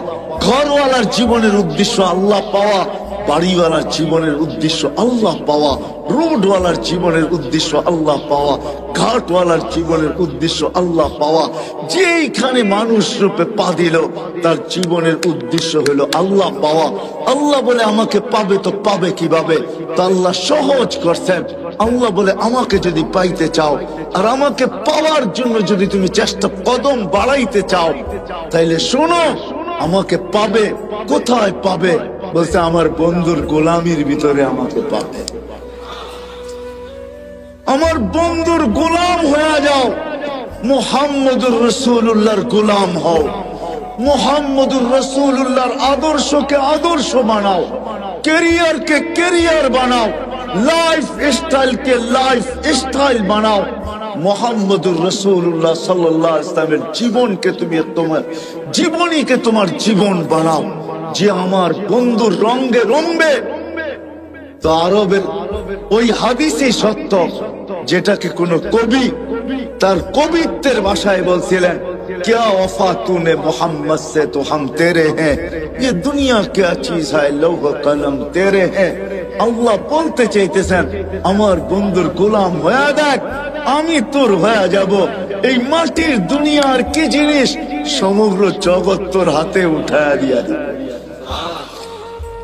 ঘরওয়ালার জীবনের উদ্দেশ্য আল্লাহ পাওয়া, বাড়িওয়ালার জীবনের উদ্দেশ্য আল্লাহ পাওয়া, রোডওয়ালার জীবনের উদ্দেশ্য আল্লাহ পাওয়া, ঘাটওয়ালার জীবনের উদ্দেশ্য আল্লাহ পাওয়া। যেইখানে মানুষ রূপে পা দিল তার জীবনের উদ্দেশ্য হলো আল্লাহ পাওয়া। আল্লাহ বলে আমাকে পাবে তো পাবে কিভাবে? তা আল্লাহ সহজ করছেন। আল্লাহ বলে আমাকে যদি পাইতে চাও আর আমাকে পাওয়ার জন্য যদি তুমি চেষ্টা কদম বাড়াইতে চাও, তাইলে শোনো, আমাকে পাবে। কোথায় পাবে? বলছে আমার বন্ধুর গোলামির ভিতরে আমাকে পাবে। আমার বন্ধুর গোলাম হয়ে যাও, মুহাম্মদুর রাসূলুল্লাহর গোলাম হও, মুহাম্মদুর রাসূলুল্লাহর আদর্শকে আদর্শ বানাও, ক্যারিয়ারকে ক্যারিয়ার বানাও, লাইফ স্টাইলকে লাইফ স্টাইল বানাও। মুহাম্মদুর রাসূলুল্লাহ সাল্লাল্লাহু আলাইহি ওয়াসাল্লামের জীবনকে তুমি তোমার জীবনীকে তোমার জীবন বানাও। যে আমার বন্ধুর রঙে রঙবে, তো আরবের ওই হাদিসই সত্য, যেটাকে কোন কবি তার কবিত্বের ভাষায় বলছিলেন, क्या वफा तूने मोहम्मद से तो हम तेरे हैं, ये दुनिया क्या चीज है, लौह कलम तेरे हैं। আল্লাহ বলতে চাইতেছেন আমার বন্ধুর গোলাম হয়ে দেখ, আমি তোর হয়ে যাব। এই মাটির দুনিয়ার কি জিনিস, সমগ্র জগৎ তোর হাতে উঠায় দিয়া দেব।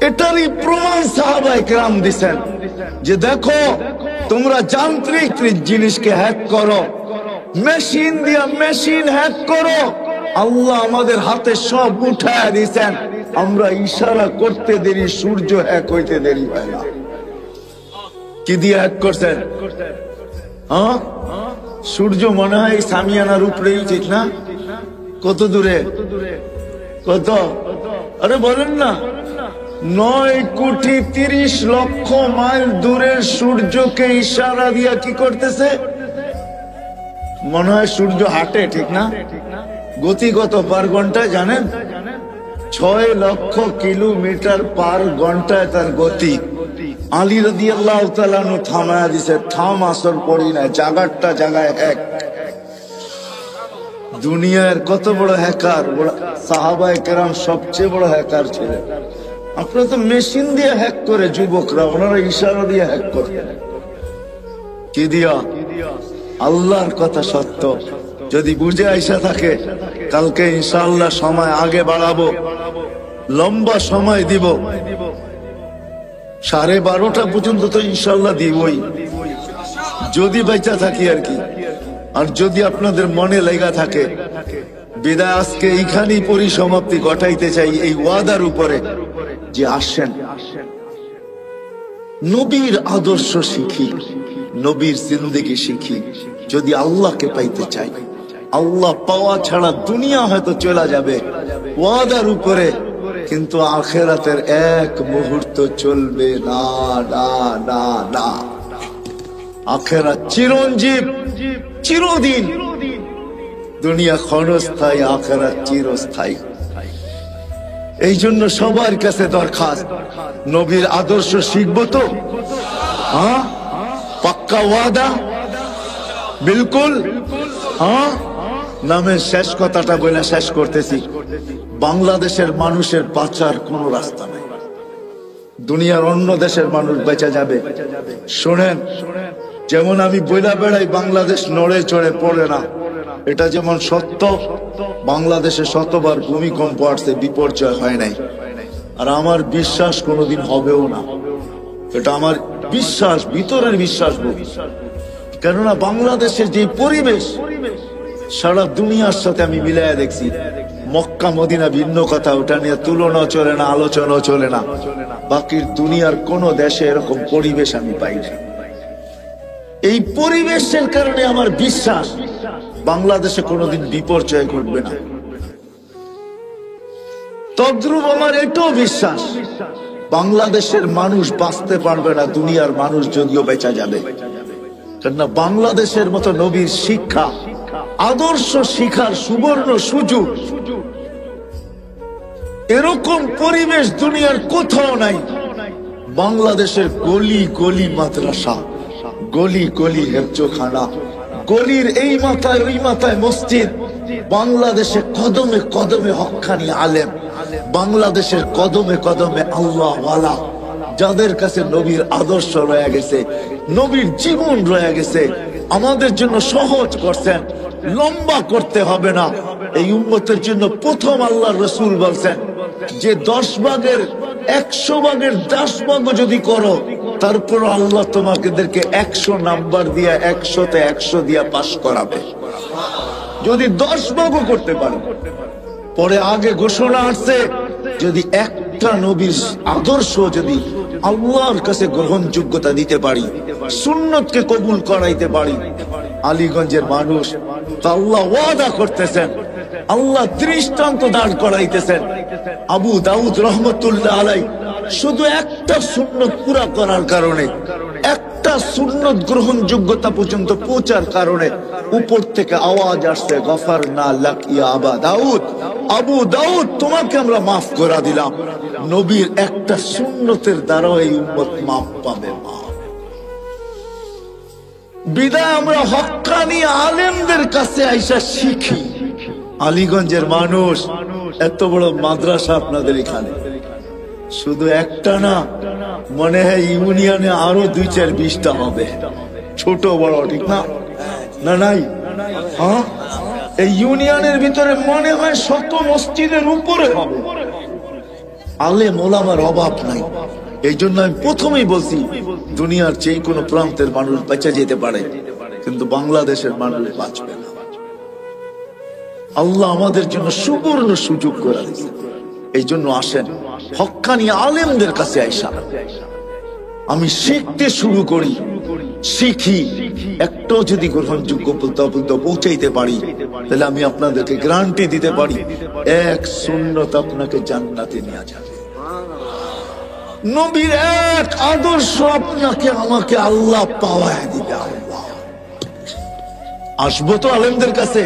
এটারই প্রমাণ সাহাবায়ে কেরাম দিছেন যে দেখো, তোমরা যান্ত্রিক জিনিসকে হ্যাক করো, মেশিন দিয়া মেশিন হ্যাক করো, আল্লাহ আমাদের হাতে সব উঠায় দিয়েছেন। আমরা ইশারা করতে দেরি, সূর্য হ্যাক হইতে দেরি হয় না। কি দিয়ে হ্যাক করছেন? হ্যাঁ, সূর্য মনে হয় সামিয়ানার উপরেই, ঠিক না? কত দূরে? কত? আরে বলেন না, 9,30,00,000 মাইল দূরের সূর্যকে ইশারা দিয়া কি করতেছে? মনে হয় সূর্য হাঁটে, ঠিক না? গতি কত পার ঘন্টায় জানেন? 6,00,000 কিলোমিটার পার ঘন্টায় তার গতি। আলী রাদিয়াল্লাহু তাআলা আনহু থামায়া দিছে, থাম, আসর পড়ি না, জাগারটা জাগায় এক। দুনিয়ার কত বড় হ্যাকার, সাহাবায়ে কেরাম সবচেয়ে বড় হ্যাকার ছিলেন। আপনারা তো মেশিন দিয়ে হ্যাক করে, যুবকরা, ওনারা ইশারা দিয়ে হ্যাক করে। কি দিয়া? আল্লাহর কথা সত্য। যদি বুঝে আইসা থাকে, কালকে ইনশাআল্লাহ সময় আগে বাড়াবো, লম্বা সময় দিব, 12:30 পর্যন্ত তো ইনশাআল্লাহ দিবই, যদি বেঁচে থাকি আর কি। আর যদি আপনাদের মনে লেগা থাকে, বিদায় আজকে এইখানেই পরিসমাপ্তি ঘটাইতে চাই এই ওয়াদার উপরে যে আসেন নবীর আদর্শ শিখি, নবীর জিন্দেগি শিখি। যদি আল্লাহকে পাইতে চাই, আল্লাহ পাওয়া ছাড়া দুনিয়া হয়তো চলে যাবে ওয়াদার উপরে, কিন্তু আখিরাতের এক মুহূর্ত চলবে না, না, না, না। আখিরাত চিরঞ্জীব, চিরদিন। দুনিয়া ক্ষণস্থায়ী, আখিরাত চিরস্থায়ী। এই জন্য সবার কাছে দরখাস্ত, নবীর আদর্শ শিখবো তো? হ্যাঁ, পাক্কা ওয়াদা? বিলকুল। হ্যাঁ, নামের শেষ কথাটা বলে শেষ করতেছি। বাংলাদেশের মানুষের বাঁচার কোনো রাস্তা নাই। দুনিয়ার অন্য দেশের মানুষ বেঁচে যাবে। শোনেন, যেমন আমি বইলা বেড়াই বাংলাদেশ নড়ে চড়ে পড়ে না, এটা যেমন সত্য। বাংলাদেশে শতবার ভূমিকম্প আসছে, বিপর্যয় হয় নাই। আর আমার বিশ্বাস কোনোদিন হবেও না, এটা আমার বিশ্বাস, ভিতরের বিশ্বাস। কেননা বাংলাদেশের যে পরিবেশ সারা দুনিয়ার সাথে আমি মিলাইয়া দেখছি। মক্কা মদিনা ভিন্ন কথা, ওটা নিয়ে তুলনা চলে না, আলোচনা চলে না। বাকির দুনিয়ার কোন দেশে এরকম পরিবেশ আমি পাই না। এই পরিবেশের কারণে আমার বিশ্বাস বাংলাদেশে কোনোদিন বিপর্যয় ঘটবে না। তদ্রুপ আমার এটাও বিশ্বাস বাংলাদেশের মানুষ বাঁচতে পারবে না, দুনিয়ার মানুষ যদিও বেঁচে যাবে। কেননা বাংলাদেশের মতো নবীর শিক্ষা, আদর্শ শিখার সুবর্ণ সুযোগ, এরকম পরিবেশ দুনিয়ার কোথাও নাই। বাংলাদেশের গলি গলি মাদ্রাসা, গলি গলি হেফজোখানা, গলির এই মাথায় ওই মাথায় মসজিদ। বাংলাদেশে কদমে কদমে হক্কানি আলেম, বাংলাদেশের কদমে কদমে আল্লাহ ওয়ালা, যাদের কাছে নবীর আদর্শ রয়ে গেছে, নবীর জীবন রয়ে গেছে। আমাদের জন্য সহজ করছেন, লম্বা করতে হবে না। এই উম্মতের জন্য প্রথম আল্লাহর রাসূল বলছেন যে 10 ভাগের 100 ভাগের 10 ভাগও যদি করো, তারপর আল্লাহ তোমাদেরকে 100 নাম্বার দিয়া 100তে 100 দিয়া পাস করাবে, যদি 10 ভাগও করতে পারো। পরে আগে ঘোষণা আসছে, যদি একটা নবীর আদর্শ যদি আল্লাহর কাছে গ্রহণযোগ্যতা দিতে পারি, সুন্নতকে কবুল করাইতে পারি, আলীগঞ্জের মানুষ আল্লাহ ওয়াদা করতেছেন, আল্লাহ দৃষ্টান্ত দাঁড় করাইতেছেন। আবু দাউদ রহমতুল্লাহ আলাইহি শুধু একটা সুন্নত পুরা করার কারণে, একটা সুন্নত গ্রহণযোগ্যতা পর্যন্ত পৌঁছার কারণে উপর থেকে আওয়াজ আসছে, গফারনা লাক ইয়া আবা দাউদ, আবু দাউদ তোমাকে আমরা মাফ করে দিলাম। নবীর একটা সুন্নতের দ্বারা এই উম্মত মাফ পাবে। বিদায় আমরা হক্কানি আলেমদের কাছে আইসা শিখি। আলীগঞ্জের মানুষ, এত বড় মাদ্রাসা আপনাদের এখানে, শুধু একটা না, মনে হয় ইউনিয়নে আরো 2-4-20টা হবে, ছোট বড়, ঠিক না? না নাই? হ্যাঁ, এই ইউনিয়নের ভিতরে মনে হয় 100 মসজিদের উপরে হবে। আলেম ওলামার অভাব নাই। এই জন্য আমি প্রথমেই বলছি, দুনিয়ার যে কোনো প্রান্তের মানুষ বেঁচে যেতে পারে, কিন্তু বাংলাদেশের মানুষ বাঁচবে না। আল্লাহ আমাদের জন্য সুবর্ণ সুযোগ করে দিয়েছে। এই জন্য আসেন হক্কানি আলেমদের কাছে আইসা আমি শিখতে শুরু করি, শিখি। একটাও যদি গ্রহণযোগ্য পৌঁছাইতে পারি, তাহলে আমি আপনাদেরকে গ্যারান্টি দিতে পারি, এক সুন্নত আপনাকে জান্নাতে নিয়ে যাবে। নবীর এক আদর্শ আপনাকে আমাকে আল্লাহ পাওয়ায় দিবে। আল্লাহ আসবো তো আলেমদের কাছে,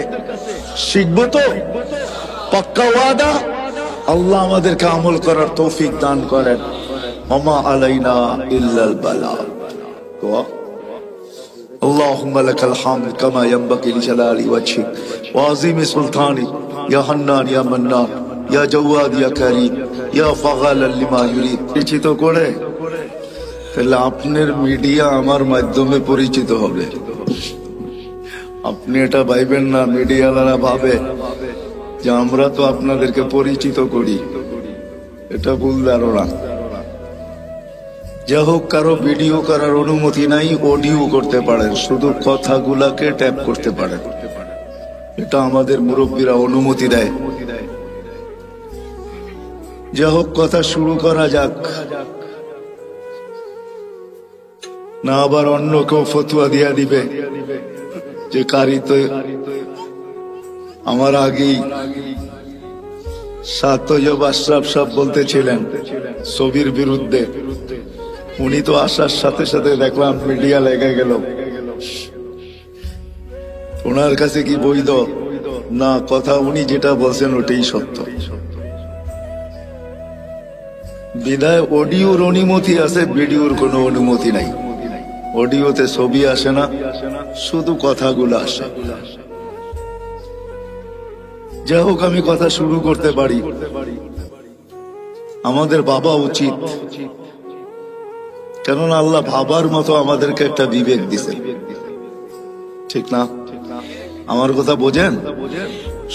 শিখবো তো, পাক্কা ওয়াদা। আল্লাহ আমাদেরকে আমল করার তৌফিক দান করেন। ওমা আলাইনা ইল্লাল বালাগ। اللهم لك الحمد كما ينبغي لجلال وجهك وعظيم سلطانك يا حنان يا منان يا جواد يا كريم يا فعالا لما يريد। পরিচিত করে তাহলে আপনার মিডিয়া আমার মাধ্যমে পরিচিত হবে। আপনি এটা ভাইবেন না মিডিয়ালারা ভাবে যে আমরা তো আপনাদেরকে পরিচিত করি, এটা ভুল ধারণা। যা হোক, কারো ভিডিও করার অনুমতি নাই, অডিও করতে পারেন, শুধু কথাগুলাকে ট্যাপ করতে পারেন, এটা আমাদের মুরব্বীরা অনুমতি দেয়। যা হোক, কথা শুরু করা যাক, না আবার অন্য কেউ ফতুয়া দিয়া দিবে যে কারি তো আমার আগেই সাতজব আশরাফ সাহেব বলতেছিলেন ছবির বিরুদ্ধে, উনি তো আসার সাথে সাথে দেখলাম মিডিয়া লেগে গেল। ওনার কাছে কি বৈধ না কথা? উনি যেটা বলছেন ওটাই সত্য। বিদায় অডিওর অনুমতি আছে, ভিডিওর কোনো অনুমতি নাই। অডিওতে ছবি আসে না, শুধু কথাগুলো আসে। যাই হোক, আমি কথা শুরু করতে পারি। আমাদের ভাবা উচিত, কেননা আল্লাহ ভাবার মতো আমাদেরকে একটা বিবেক দিছে, ঠিক না? আমার কথা বোঝেন?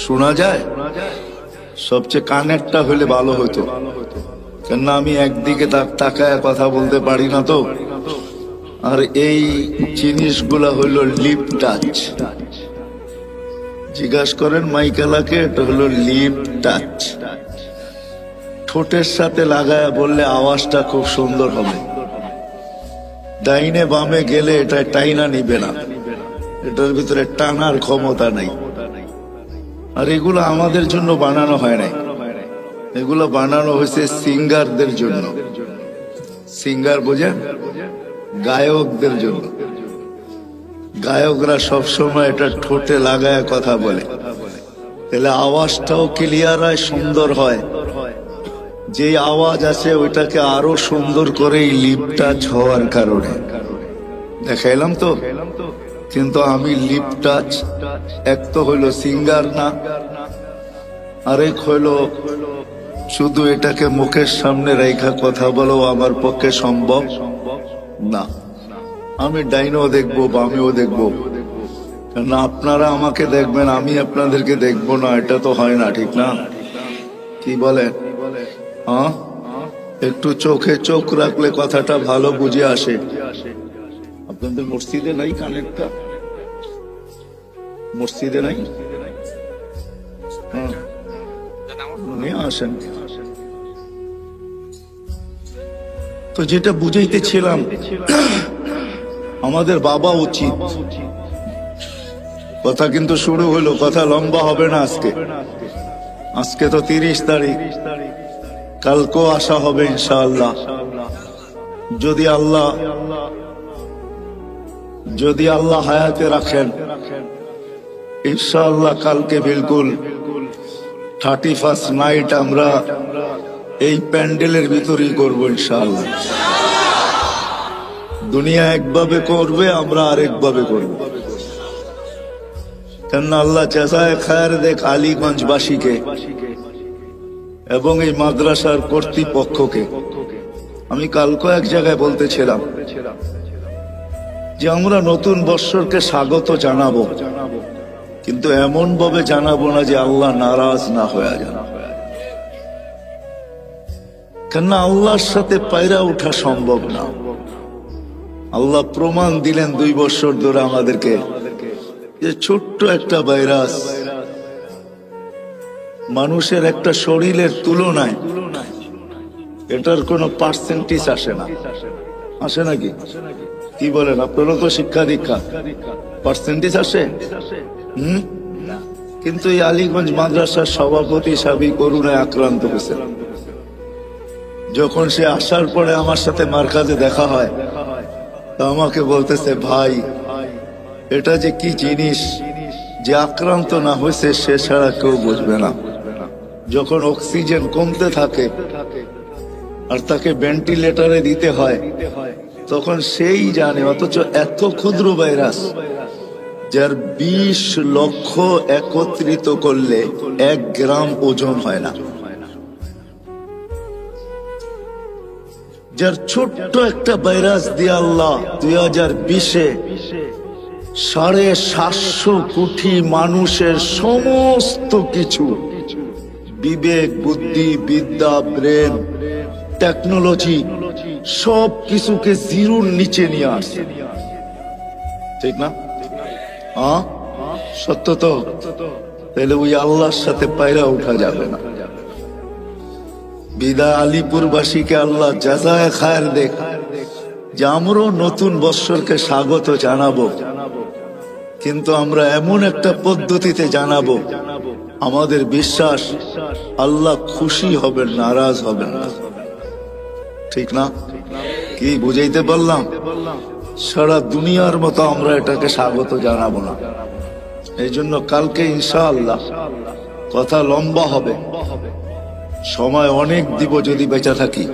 শোনা যায়? সবচেয়ে কানেরটা হলে ভালো হতো, কেননা আমি একদিকে তাকায় কথা বলতে পারি না তো। আর এই জিনিসগুলা হইল লিপ টাচ। জিজ্ঞাসা করেন মাইকেলাকে, এটা হলো লিপ টাচ। ঠোঁটের সাথে লাগায় বললে আওয়াজটা খুব সুন্দর হবে। ডাইনে বামে গেলে এটা টাইনা নিবে না, এটার ভিতরে টানার ক্ষমতা নাই। আর এগুলো আমাদের জন্য বানানো হয় নাই, এগুলো বানানো হয়েছে সিঙ্গারদের জন্য। সিঙ্গার বোঝেন? গায়কদের জন্য। গায়করা সবসময় এটা ঠোঁটে লাগায় কথা বলে, তাহলে আওয়াজটাও ক্লিয়ার হয়, সুন্দর হয়। যে আওয়াজ আছে ওইটাকে আরো সুন্দর করে লিপ টাচ হওয়ার কারণে দেখাইলাম তো। কিন্তু আমি লিপ টাচ এক তো হইল সিঙ্গার না, আরেক হইল শুধু এটাকে মুখের সামনে রেখা কথা বলো আমার পক্ষে সম্ভব না। আমি ডাইনও দেখবো, বামেও দেখবো, কারণ আপনারা আমাকে দেখবেন, আমি আপনাদেরকে দেখবো না, এটা তো হয় না, ঠিক না? কি বলেন? হ্যাঁ, একটু চোখে চোখ রাখলে কথাটা ভালো বুঝে আসে। আপনাদের মসজিদে নাই কানেরটা? মসজিদে নাই? হ্যাঁ, নিয়ে আসেন। তো যেটা বুঝাইতেছিলাম, আমাদের বাবা উচিত। কথা কিন্তু শুরু হলো, কথা লম্বা হবে না আজকে। আজকে তো 30 তারিখ, কালকেও আসা হবে ইনশাআল্লাহ। যদি আল্লাহ হায়াতে রাখেন, ইনশাআল্লাহ কালকে বিলকুল 31st নাইট আমরা এই প্যান্ডেলের ভিতরেই করবো ইনশাআল্লাহ। দুনিয়া একভাবে করবে, আমরা আরেকভাবে করব। কেননা আল্লাহ জাযায়ে খায়ের দেখ আলীগঞ্জবাসীকে এবং এই মাদ্রাসার কর্তৃপক্ষকে। আমি কালকে এক জায়গায় বলতেছিলাম যে আমরা নতুন বৎসরকে স্বাগত জানাবো, কিন্তু এমন ভাবে জানাবো না যে আল্লাহ নারাজ না হয়ে যান। কেননা আল্লাহর সাথে পায়রা ওঠা সম্ভব না। আল্লাহ প্রমাণ দিলেন 2 বছর ধরে আমাদেরকে যে ছোট্ট একটা ভাইরাস মানুষের একটা শরীরের তুলনায় এটার কোনো পার্সেন্টেজ আসে না। আসে নাকি? কি বলেন? আপনারও তো শিক্ষা দীক্ষা, পার্সেন্টেজ আসে? কিন্তু এই আলীগঞ্জ মাদ্রাসার সভাপতি সাবি করুণায় আক্রান্ত হয়েছে, যখন সে আসার পরে আমার সাথে মার্কাজে দেখা হয়, তা আমাকে বলতেছে, ভাই এটা যে কি জিনিস, যে আক্রান্ত না হয়েছে সে ছাড়া কেউ বুঝবে না। যখন অক্সিজেন কমতে থাকে আর তাকে ভেন্টিলেটরে দিতে হয়, তখন সেই জানে। অথচ এত ক্ষুদ্র ভাইরাস, যার 20 লক্ষ একত্রিত করলে 1 গ্রাম ওজন হয় না, যার ছোট্ট একটা ভাইরাস দিয়ে আল্লাহ 2020-এ 750 কোটি মানুষের সমস্ত কিছু, বিবেক, বুদ্ধি, বিদ্যা, ব্রেন, টেকনোলজি, সব কিছুকে জিরোর নিচে নিয়ে আসছে। ঠিক না? সত্য তো? তাহলে ওই আল্লাহর সাথে পায়রা উঠা যাবে না। বিদায় আলিপুরবাসীকে আল্লাহ জাযায়ে খায়ের দেখ, যে আমরাও নতুন বৎসরকে স্বাগত জানাবো, কিন্তু আমরা এমন একটা পদ্ধতিতে জানাবো, আমাদের বিশ্বাস আল্লাহ খুশি হবেন, নারাজ হবেন না। ঠিক না? কি বুঝাইতে পারলাম? সারা দুনিয়ার মতো আমরা এটাকে স্বাগত জানাবো না। এই জন্য কালকে ইনশাআল্লাহ কথা লম্বা হবে, সময় অনেক দিব যদি বেঁচে থাকি।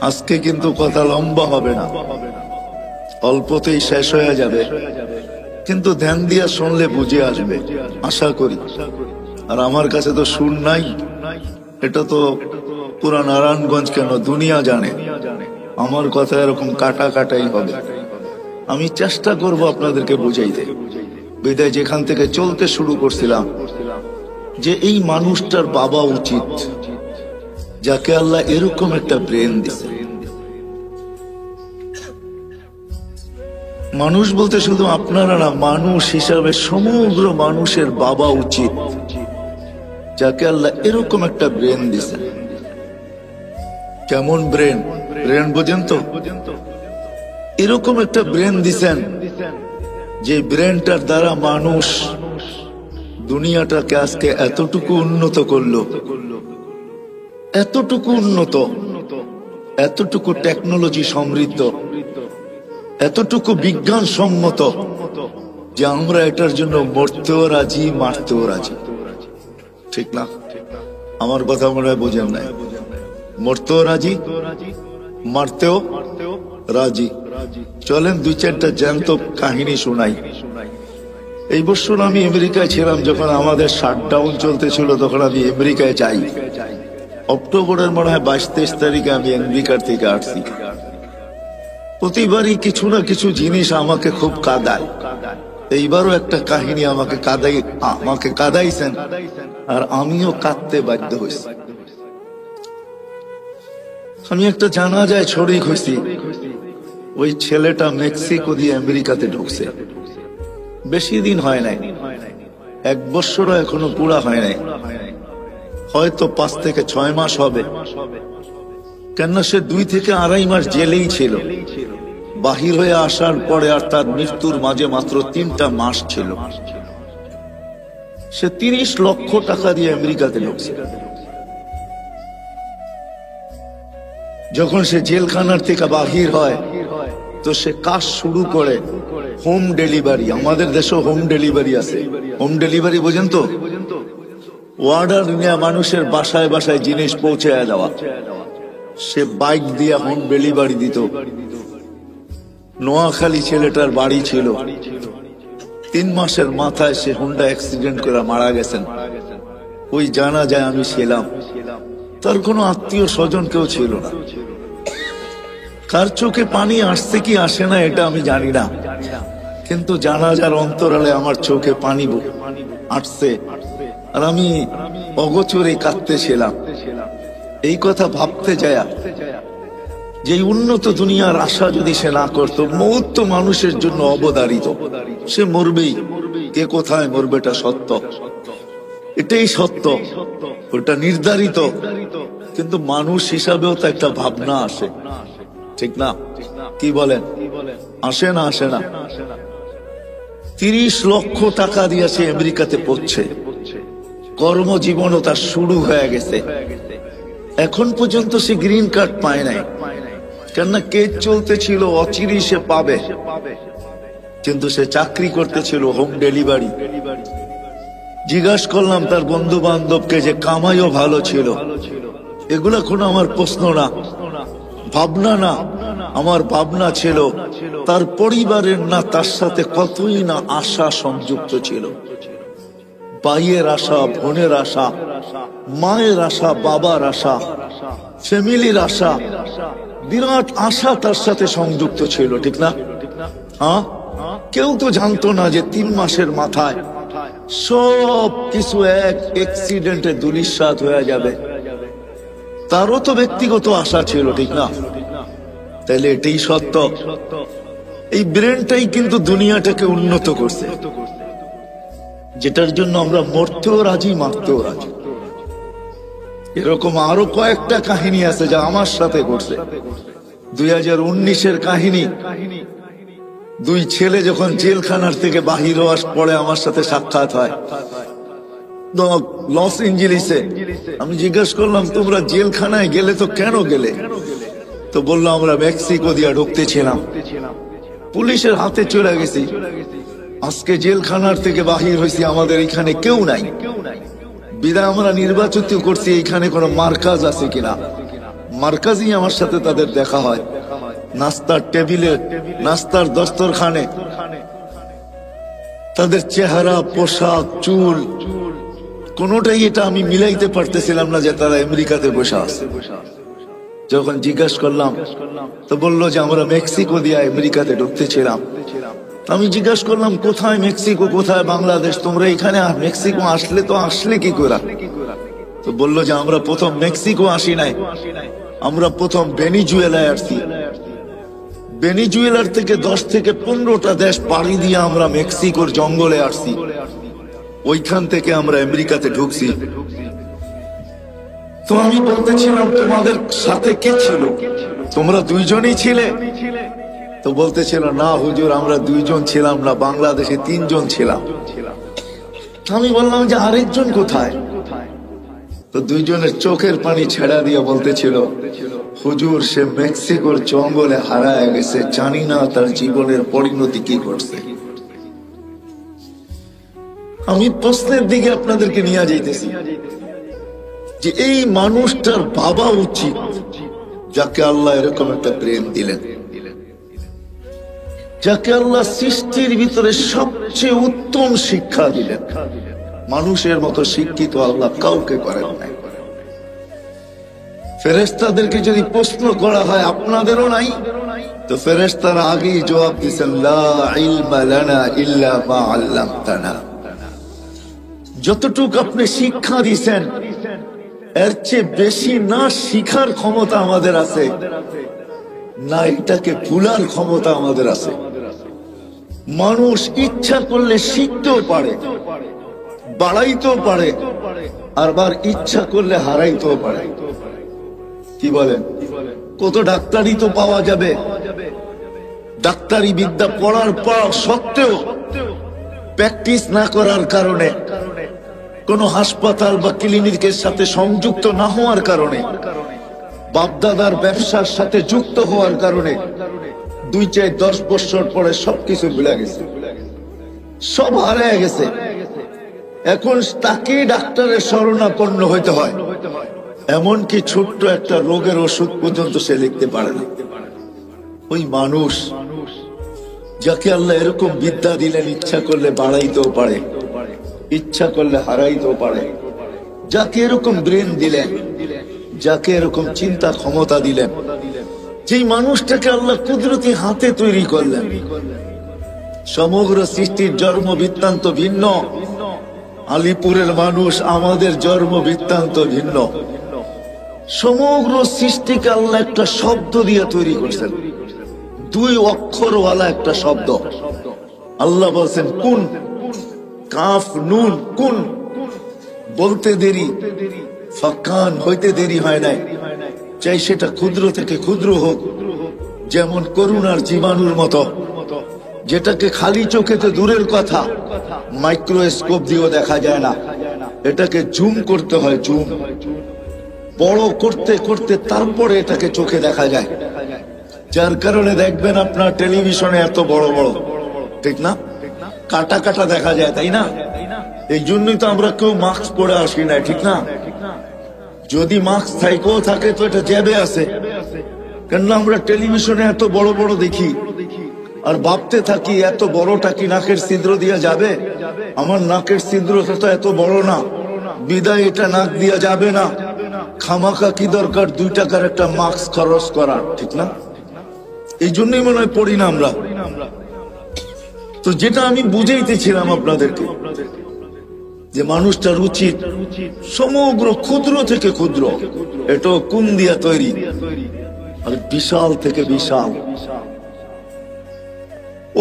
আজকে কিন্তু কথা লম্বা হবে না, অল্পতেই শেষ হয়ে যাবে, কিন্তু ধ্যান দিয়া শুনলে বুঝে আসবে আশা করি। আর আমার কাছে তো সুর নাই, এটা তো পুরা নারায়ণগঞ্জ কেন দুনিয়া জানে আমার কথা এরকম কাটা কাটাই হবে। আমি চেষ্টা করব আপনাদেরকে বুঝাইতে। বিদায় যেখান থেকে চলতে শুরু করছিলাম, যে এই মানুষটার বাবা উচিত, যাকে আল্লাহ এরকম একটা ব্রেন দিছে। মানুষ বলতে শুধু আপনারা না, মানুষ হিসাবে সমগ্র মানুষের বাবা উচিত, যাকে আল্লাহ এরকম একটা ব্রেন দিছে। কেমন ব্রেন? ব্রেন বোঝেন তো? এরকম একটা ব্রেন দিছেন, যে ব্রেনটার দ্বারা মানুষ দুনিয়াটাকে আজকে এতটুকু উন্নত করলো, এতটুকু উন্নত, এতটুকু টেকনোলজি সমৃদ্ধ, এতটুকু বিজ্ঞান সম্মত, যে আমরা এটার জন্য মরতেও রাজি, মারতেও রাজি। ঠিক না? আমার কথা মনে হয় বোঝেন নাই। মরতেও রাজি, মারতেও রাজি। চলেন 2-4টা জ্যান্ত কাহিনী শোনাই। এই বছর আমি আমেরিকায় ছিলাম, যখন আমাদের শাটডাউন চলতেছিল, তখন আমি আমেরিকায় যাই। অক্টোবরের মনে হয় 22-23 তারিখে আমি আমেরিকার থেকে আসছি। প্রতিবারই কিছু না কিছু জিনিস আমাকে খুব কাঁদায়। এইবারও একটা কাহিনী আমাকে কাঁদাইছেন, আর আমিও কাঁদতে বাধ্য হয়েছি। আমি একটা জানাজায় শরীক হয়েছি। ওই ছেলেটা মেক্সিকো দিয়ে আমেরিকাতে ঢুকছে, বেশি দিন হয় নাই, 1 বছরও এখনো পুরা হয় নাই, হয়তো 5 থেকে 6 মাস হবে। কেন সে 2 থেকে 2.5 মাস জেলেই ছিল। বাহির হয়ে আসার পরে আর তার মৃত্যুর মাঝে মাত্র 3টা মাস ছিল। সে 30 লক্ষ টাকা দিয়ে আমেরিকাতে ঢুকছে। যখন সে জেলখানার থেকে বাহির হয়, তো সে কাজ শুরু করে হোম ডেলিভারি। আমাদের দেশে হোম ডেলিভারি আছে। হোম ডেলিভারি বোঝেন তো? অর্ডার নিয়ে মানুষের বাসায় বাসায় জিনিস পৌঁছে দেওয়া। সে বাইক দিয়ে হোম ডেলিভারি দিত। নোয়াখালী ছেলেটার বাড়ি ছিল। 3 মাসের মাথায় সে হুন্ডা অ্যাক্সিডেন্ট করে মারা গেছেন। ওই জানাজায় আমি ছিলাম। তার কোনো আত্মীয় স্বজন কেউ ছিল না। কার চোখে পানি আসছে কি আসে না এটা আমি জানি না, কিন্তু জানাজার অন্তরালে আমার চোখে পানি আসছে, আর আমি অগোচরে কাঁদতেছিলাম। এই কথা ভাবতে যায়, যে উন্নত দুনিয়ার আশা যদি সে না করত, মৌত তো মানুষের জন্য অবধারিত, সে মরবেই। কে কোথায় মরবে এটা সত্য, এটাই সত্য, ওটা নির্ধারিত। কিন্তু মানুষ হিসাবেও তো একটা ভাবনা আসে, ঠিক না? কি বলেন? আসে না? আসে না? 30 লক্ষ টাকা দিয়ে সে আমেরিকাতে পড়ছে। কর্মজীবনও তার শুরু হয়ে গেছে। এখন পর্যন্ত সে গ্রিন কার্ড পায় নাই, কেননা কেস চলতেছিল, অচিরেই সে পাবে। কিন্তু সে চাকরি করতেছিল হোম ডেলিভারি। জিজ্ঞাসা করলাম তার বন্ধু বান্ধবকে যে কামাইও ভালো ছিল। এগুলা কোনো আমার প্রশ্ন না, ভাবনা না। আমার ভাবনা ছিল তার পরিবারের না তার সাথে কতই না আশা সংযুক্ত ছিল। ভাইয়ের আশা, বোনের আশা, মায়ের আশা, বাবার আশা, ফ্যামিলির আশা, বিরাট আশা তার সাথে সংযুক্ত ছিল, ঠিক না? হ্যাঁ, কেউ তো জানতো না যে 3 মাসের মাথায় সব কিছু এক অ্যাক্সিডেন্টে ধূলিসাৎ হয়ে যাবে। তারও তো ব্যক্তিগত আশা ছিল, ঠিক না? তাহলে এটাই সত্য। এই ব্রেনটাই কিন্তু দুনিয়াটাকে উন্নত করছে, যেটার জন্য আমরা মরতেও রাজি, মারতেও রাজি। এরকম আরো কয়েকটা কাহিনী আছে যা আমার সাথে ঘটছে। 2019-এর কাহিনী। 2 ছেলে যখন জেলখানার থেকে বাহির হওয়ার পরে আমার সাথে সাক্ষাৎ হয় লস এঞ্জেলিসে। আমি জিজ্ঞাসা করলাম, তোমরা জেলখানায় গেলে তো কেন গেলে? তো বললো, আমরা মেক্সিকো দিয়ে ঢুকতেছিলাম, পুলিশের হাতে চলে গেছি। আজকে জেলখানার থেকে বাহির হয়েছি, আমাদের এখানে কেউ নাই। বিদায় আমরা নির্বাচিত করছি এখানে কোনো মার্কাজ আছে কিনা। মার্কাজই আমার সাথে তাদের দেখা হয়। নাস্তার টেবিলে, নাস্তার দস্তরখানে তাদের চেহারা, পোশাক, চুল, কোনোটাই এটা আমি মিলাইতে পারতেছিলাম না যে তারা আমেরিকাতে বসে আছে। যখন জিজ্ঞাসা করলাম তো বললো যে আমরা মেক্সিকো দিয়ে আমেরিকাতে ঢুকতেছিলাম। আমি জিজ্ঞাসা করলাম, কোথায় মেক্সিকো, কোথায় বাংলাদেশ? তোমরা এখানে মেক্সিকো আসলে তো আসলে কি করে? তো বললো যে আমরা প্রথম মেক্সিকো আসি নাই, আমরা প্রথম ভেনিজুয়েলায় আসছি। ভেনিজুয়েলার থেকে 10 থেকে 15টা দেশ পাড়ি দিয়ে আমরা মেক্সিকোর জঙ্গলে আসছি। ওইখান থেকে আমরা আমেরিকাতে ঢুকছি। তো আমি বলতেছিলাম, তোমাদের সাথে কে ছিল? তোমরা 2 জনই ছিলে? তো বলতেছিল, না হুজুর, আমরা 2 জন ছিলাম না, বাংলাদেশে 3 জন ছিলাম। আমি বললাম যে আরেকজন কোথায়? তো 2 জনের চোখের পানি ছেড়া দিয়ে বলতেছিল, হুজুর, সে মেক্সিকোর জঙ্গলে হারায় গেছে, জানি না তার জীবনের পরিণতি কি করছে। আমি প্রশ্নের দিকে আপনাদেরকে নিয়ে যাইতেছি যে এই মানুষটার ভাবা উচিত যাকে আল্লাহ এরকম একটা প্রেম দিলেন, যাকে আল্লাহ সৃষ্টির ভিতরে সবচেয়ে উত্তম শিক্ষা দিলেন। মানুষের মতো শিক্ষিত আল্লাহ কাউকে করেন নাই। ফেরেশতাদেরকে যদি প্রশ্ন করা হয় আপনাদেরও নাই, তো ফেরেশতারা আগেই জবাব দিয়েছেন, লা ইলমা লানা ইল্লা মা আল্লামতানা। যতটুকু আপনি শিক্ষা দিয়েছেন এর চেয়ে বেশি না শিখার ক্ষমতা আমাদের আছে, না এটাকে ভুলার ক্ষমতা আমাদের আছে। মানুষ ইচ্ছা করলে শিখতেও পারে, বাড়াইতেও পারে, আবার ইচ্ছা করলে হারাইতেও পারে। কি বলেন? কত ডাক্তারি তো পাওয়া যাবে, ডাক্তারি বিদ্যা পড়ার পর সত্ত্বেও প্র্যাকটিস না করার কারণে, কোন হাসপাতাল বা ক্লিনিকের সাথে সংযুক্ত না হওয়ার কারণে, বাপদাদার ব্যবসার সাথে যুক্ত হওয়ার কারণে 2-10 বছর পরে সবকিছু ভুলে গেছে, সব হারিয়ে গেছে। এখন তাকে ডাক্তারের শরণাপন্ন হইতে হয়, এমনকি ছোট্ট একটা রোগের ওষুধ পর্যন্ত সে লিখতে পারে না। ওই মানুষ যাকে আল্লাহ এরকম বিদ্যা দিলেন, ইচ্ছা করলে বাড়াইতেও পারে, ইচ্ছা করলে হারাইতেও পারে, যাকে এরকম ব্রেন দিলেন, যাকে এরকম চিন্তা ক্ষমতা দিলেন, যেই মানুষটাকে আল্লাহ কুদরতি হাতে তৈরি করলেন। সমগ্র সৃষ্টির জন্ম বৃত্তান্ত ভিন্ন। আলিপুরের মানুষ, আমাদের জন্ম বৃত্তান্ত ভিন্ন। সমগ্র সৃষ্টিকে আল্লাহ একটা শব্দ দিয়ে তৈরি করছেন, 2 অক্ষরওয়ালা একটা শব্দ। আল্লাহ বলছেন কুন, কাফ নুন, কুন। বলতে দেরি, ফাকান হইতে দেরি হয় নাই। চাই সেটা ক্ষুদ্র থেকে ক্ষুদ্র হোক, যেমন করুণার জীবাণুর মতো, যেটাকে খালি চোখে তো দূরের কথা, মাইক্রোস্কোপ দিয়েও দেখা যায় না, এটাকে জুম করতে হয়, জুম, বড় করতে করতে তারপরে এটাকে চোখে দেখা যায়, যার কারণে দেখবেন আপনার টেলিভিশনে এত বড় বড়, ঠিক না, কাটা কাটা দেখা যায়, তাই না? এই জন্যই তো আমরা কেউ মাস্ক পরে আসি না, ঠিক না? যদি মাস্ক থাইকেও থাকে তো এটা জ্যাবে আছে, কেননা আমরা টেলিভিশনে এত বড় বড় দেখি আর ভাবতে থাকি এত বড়টা কি নাকের ছিদ্র দিয়া যাবে? আমার নাকের ছিদ্রটা তো এত বড় না, বিদায় এটা নাক দিয়া যাবে না, খামাখা কি দরকার 2 টাকার একটা মাস্ক খরচ করার, ঠিক না? এই জন্যই মনে হয় পড়ি না আমরা। তো যেটা আমি বুঝাইতেছিলাম আপনাদেরকে, যে মানুষটার উচিত সমগ্র ক্ষুদ্র থেকে ক্ষুদ্র, এটা কোন দিয়া তৈরি, আর বিশাল থেকে বিশাল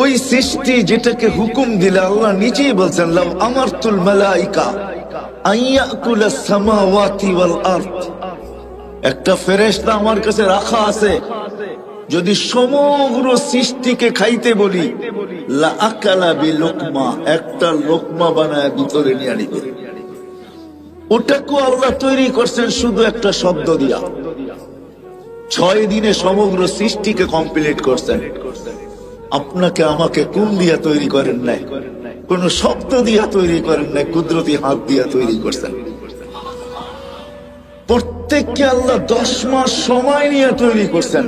ওই সৃষ্টি যেটাকে হুকুম দিলে আল্লাহ নিজেই বলছেন, লাউ আমারতুল মালাইকা আইয়াকুলাস সামাওয়াতি ওয়াল আরদ, একটা ফেরেশতা আমার কাছে রাখা আছে, যদি সমগ্র সৃষ্টিকে খাইতে বলি, লা আকালা বিলুকমা, একটা লোকমা বানায় ভিতরে নিয়ে নিবে। ওটাকে আল্লাহ তৈরি করছেন শুধু একটা শব্দ দিয়া, 6 দিনে সমগ্র সৃষ্টিকে কমপ্লিট করছেন। আপনাকে আমাকে কোন দিয়া তৈরি করেন নাই, কোন শব্দ দিয়া তৈরি করেন নাই, কুদরতি হাত দিয়া তৈরি করছেন। প্রত্যেককে আল্লাহ 10 মাস সময় নিয়ে তৈরি করছেন।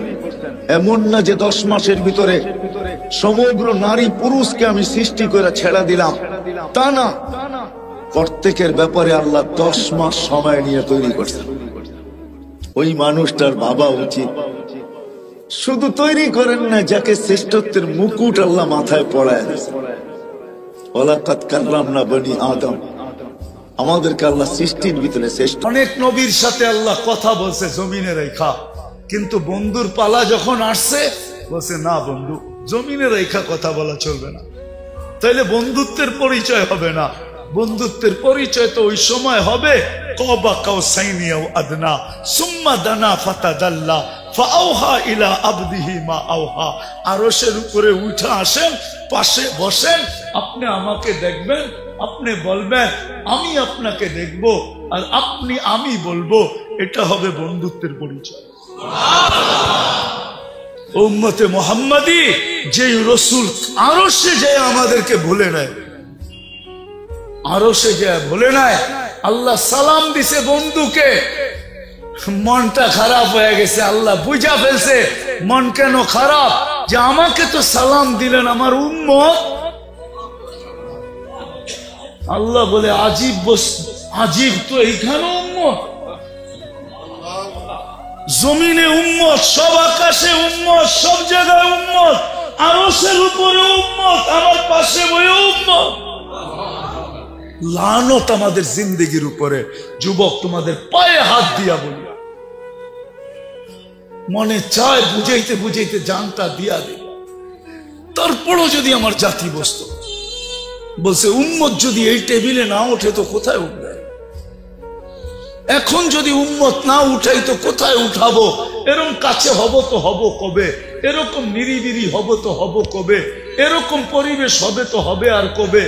এমন না যে 10 মাসের ভিতরে সমগ্র নারী পুরুষকে আমি সৃষ্টি করে ছেড়া দিলাম, তা না, প্রত্যেকের ব্যাপারে আল্লাহ 10 মাস সময় নিয়ে তৈরি করছেন। ওই মানুষটার ভাবা উচিত, শুধু তৈরি করেন না, যাকে শ্রেষ্ঠত্বের মুকুট আল্লাহ মাথায় পড়ায় দিয়েছেন। ওয়ালাকাদ কাররামনা বনি আদম, আমাদেরকে আল্লাহ সৃষ্টির ভিতরে শ্রেষ্ঠ। অনেক নবীর সাথে আল্লাহ কথা বলছে জমিনে রেখা, কিন্তু বন্ধুর পালা যখন আসছে বলছে না বন্ধু, জমিনে রেখা কথা বলা চলবে না, তাইলে বন্ধুত্বের পরিচয় হবে না। বন্ধুত্বের পরিচয় তো ওই সময় হবে কবা কাউসাইনি আও আদনা সুম্মা দানা ফাতাদাল্লা ফাআওহা ইলা আবদিহি মা আওহা। আরশের উপরে উঠে আসেন, পাশে বসেন, আপনি আমাকে দেখবেন, আপনি বলবেন আমি আপনাকে দেখব, আর আপনি আমি বলবো, এটা হবে বন্ধুত্বের পরিচয়। উম্মতে মুহাম্মাদি যে রসুল আরশে যায় আমাদেরকে ভুলে নেয়, আরশে যায় ভুলে নেয়। আল্লাহ সালাম দিছে বন্ধুকে, মনটা খারাপ হয়ে গেছে, আল্লাহ বুঝা ফেলছে মন কেন খারাপ, যে আমাকে তো সালাম দিলেন আমার উম্মত। আল্লাহ বলে আজীব আজীব, তো এইখানে উম্মত, জমিনে উম্মত, সব আকাশে উম্মত, সব জায়গায় উম্মত, আরশের উপরে উম্মত, আমার পাশে বয়ে উম্মত। লানত আমাদের জিন্দেগির উপরে। যুবক, তোমাদের পায়ে হাত দিয়া বলি, মনে চায় বুঝাইতে বুঝাইতে জানটা দিয়া দে, তারপরও যদি আমার জাতি বসতো, বলছে উম্মত যদি এই টেবিলে না ওঠে তো কোথায় উঠবে? এখন যদি উম্মত না উঠাই তো কোথায় উঠাবো? এরকম কাছে হব তো হব কবে? এরকম নিরিবিরি হব তো হব কবে? এরকম পরিবেশ হবে তো হবে আর কবে?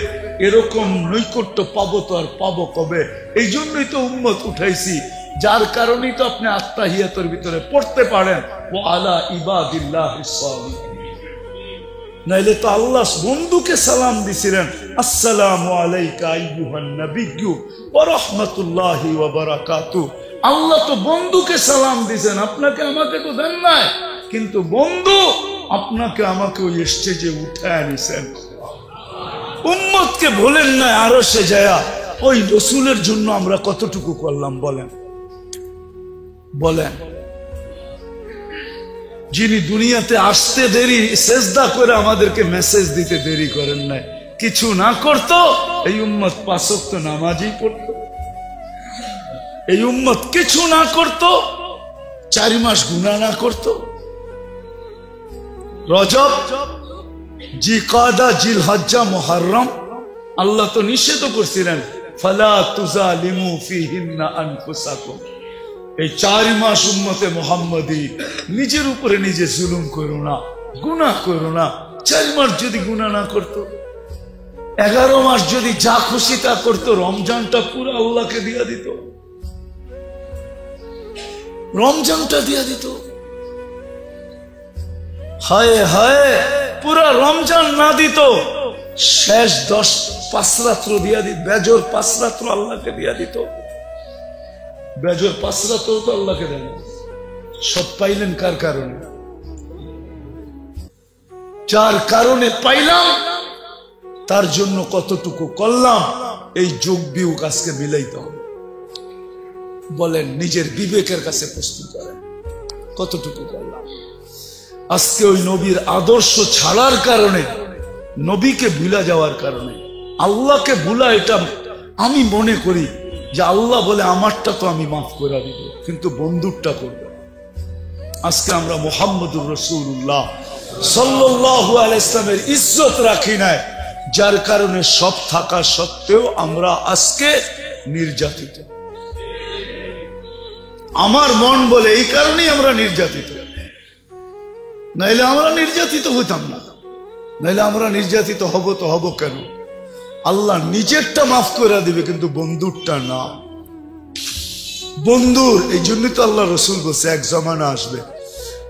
এরকম নৈকট্য পাবো তো আর পাবো কবে? এই জন্যই তো উম্মত উঠাইছি, যার কারণেই তো আপনি আত্তাহিয়াতের ভিতরে পড়তে পারেন ও আলা ইবাদিল্লাহিস সালিহিন। নাইলে তো আল্লাহ বন্ধুকে সালাম দিছিলেন, আসসালামু আলাইকা আইয়ুহান নাবিয়্যু ওয়া রাহমাতুল্লাহি ওয়া বারাকাতুহু। আল্লাহ তো বন্ধুকে সালাম দিছেন, আপনাকে আমাকে তো দেন নাই, কিন্তু বন্ধু আপনাকে আমাকে ওই স্টেজে উঠায় নিছেন। উম্মতকে বলেন না আরশে যায়া, ওই রসুলের জন্য আমরা কতটুকু করলাম বলেন? বলেন, যিনি দুনিয়াতে আসতে দেরি, সেজদা করে আমাদেরকে মেসেজ দিতে দেরি করেন নাই, কিছু না করত, এই উম্মত 5 ওয়াক্ত নামাজই পড়ত। এই উম্মত কিছু না করত, 4 মাস গুনাহ না করত। রজব, জিকাদা, জিলহজ্জা, মুহররম আল্লাহ তো নিষেধ করছিলেন, ফালা তুজালিমু ফিহিন্না আনফুসাকুম। এই 4 মাস উম্মতে মুহাম্মাদি নিজের উপরে নিজে জুলুম করো না, গুনাহ করো না। 4 মাস যদি গুনাহ না করতো, 11 মাস যদি যা খুশি তা করতো, রমজানটা পুরো আল্লাহকে দিয়া দিত। রমজানটা দিয়া দিত। হায় হায়, পুরা রমজান না দিত, শেষ 5 রাত্র দিয়া দিত, বেজর 5 রাত্র আল্লাহকে দিয়া দিত। বেজর 5 রাত্র তো আল্লাহকে দেন। সব পাইলেন কার কারণে? যার কারণে পাইলাম তার জন্য কতটুকু করলাম, এই যোগ বিয়োগ আজকে মিলাইতে হবে। বলেন, নিজের বিবেকের কাছে প্রশ্ন করেন, কতটুকু করলাম? আজকে ওই নবীর আদর্শ ছাড়ার কারণে, নবীকে ভুলা যাওয়ার কারণে, আল্লাহকে ভুলা, এটা আমি মনে করি যে আল্লাহ বলে আমারটা তো আমি মাফ করে দিব, কিন্তু বন্ধুরটা করবে। আজকে আমরা মুহাম্মদুর রাসূলুল্লাহ সাল্লাল্লাহু আলাইহি ইসলামের ইজ্জত রাখি নাই, যার কারণে সব থাকা সত্ত্বেও আমরা আজকে নির্যাতিত। আমার মন বলে এই কারণেই আমরা নির্যাতিত, নাইলে আমরা নির্যাতিত হইতাম না। নাইলে আমরা নির্যাতিত হব তো হব কেন? আল্লাহ নিজেরটা মাফ করে দিবে, কিন্তু বন্ধুরটা না। বন্ধুর এই জন্যই তো আল্লাহ রসুল বলছে, এক জমানা আসবে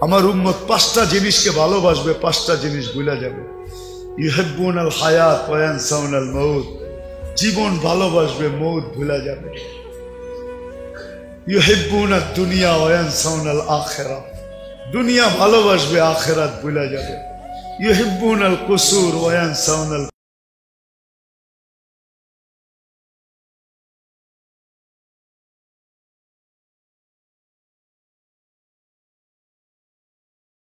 আমার উম্মত 5টা জিনিসকে ভালোবাসবে, 5টা জিনিস ভুলে যাবে। ইউহিব্বুনাল হায়াত ওয়া ইয়ানসাউনাল মাউত, জীবন ভালোবাসবে, মউত ভুলে যাবে। ইউহিব্বুনাদ দুনিয়া ওয়া ইয়ানসাউনাল আখিরাহ, দুনিয়া ভালোবাসবে, আখিরাত ভুলে যাবে। ইউহিব্বুনাল কুসুর ওয়া ইয়ানসাউনাল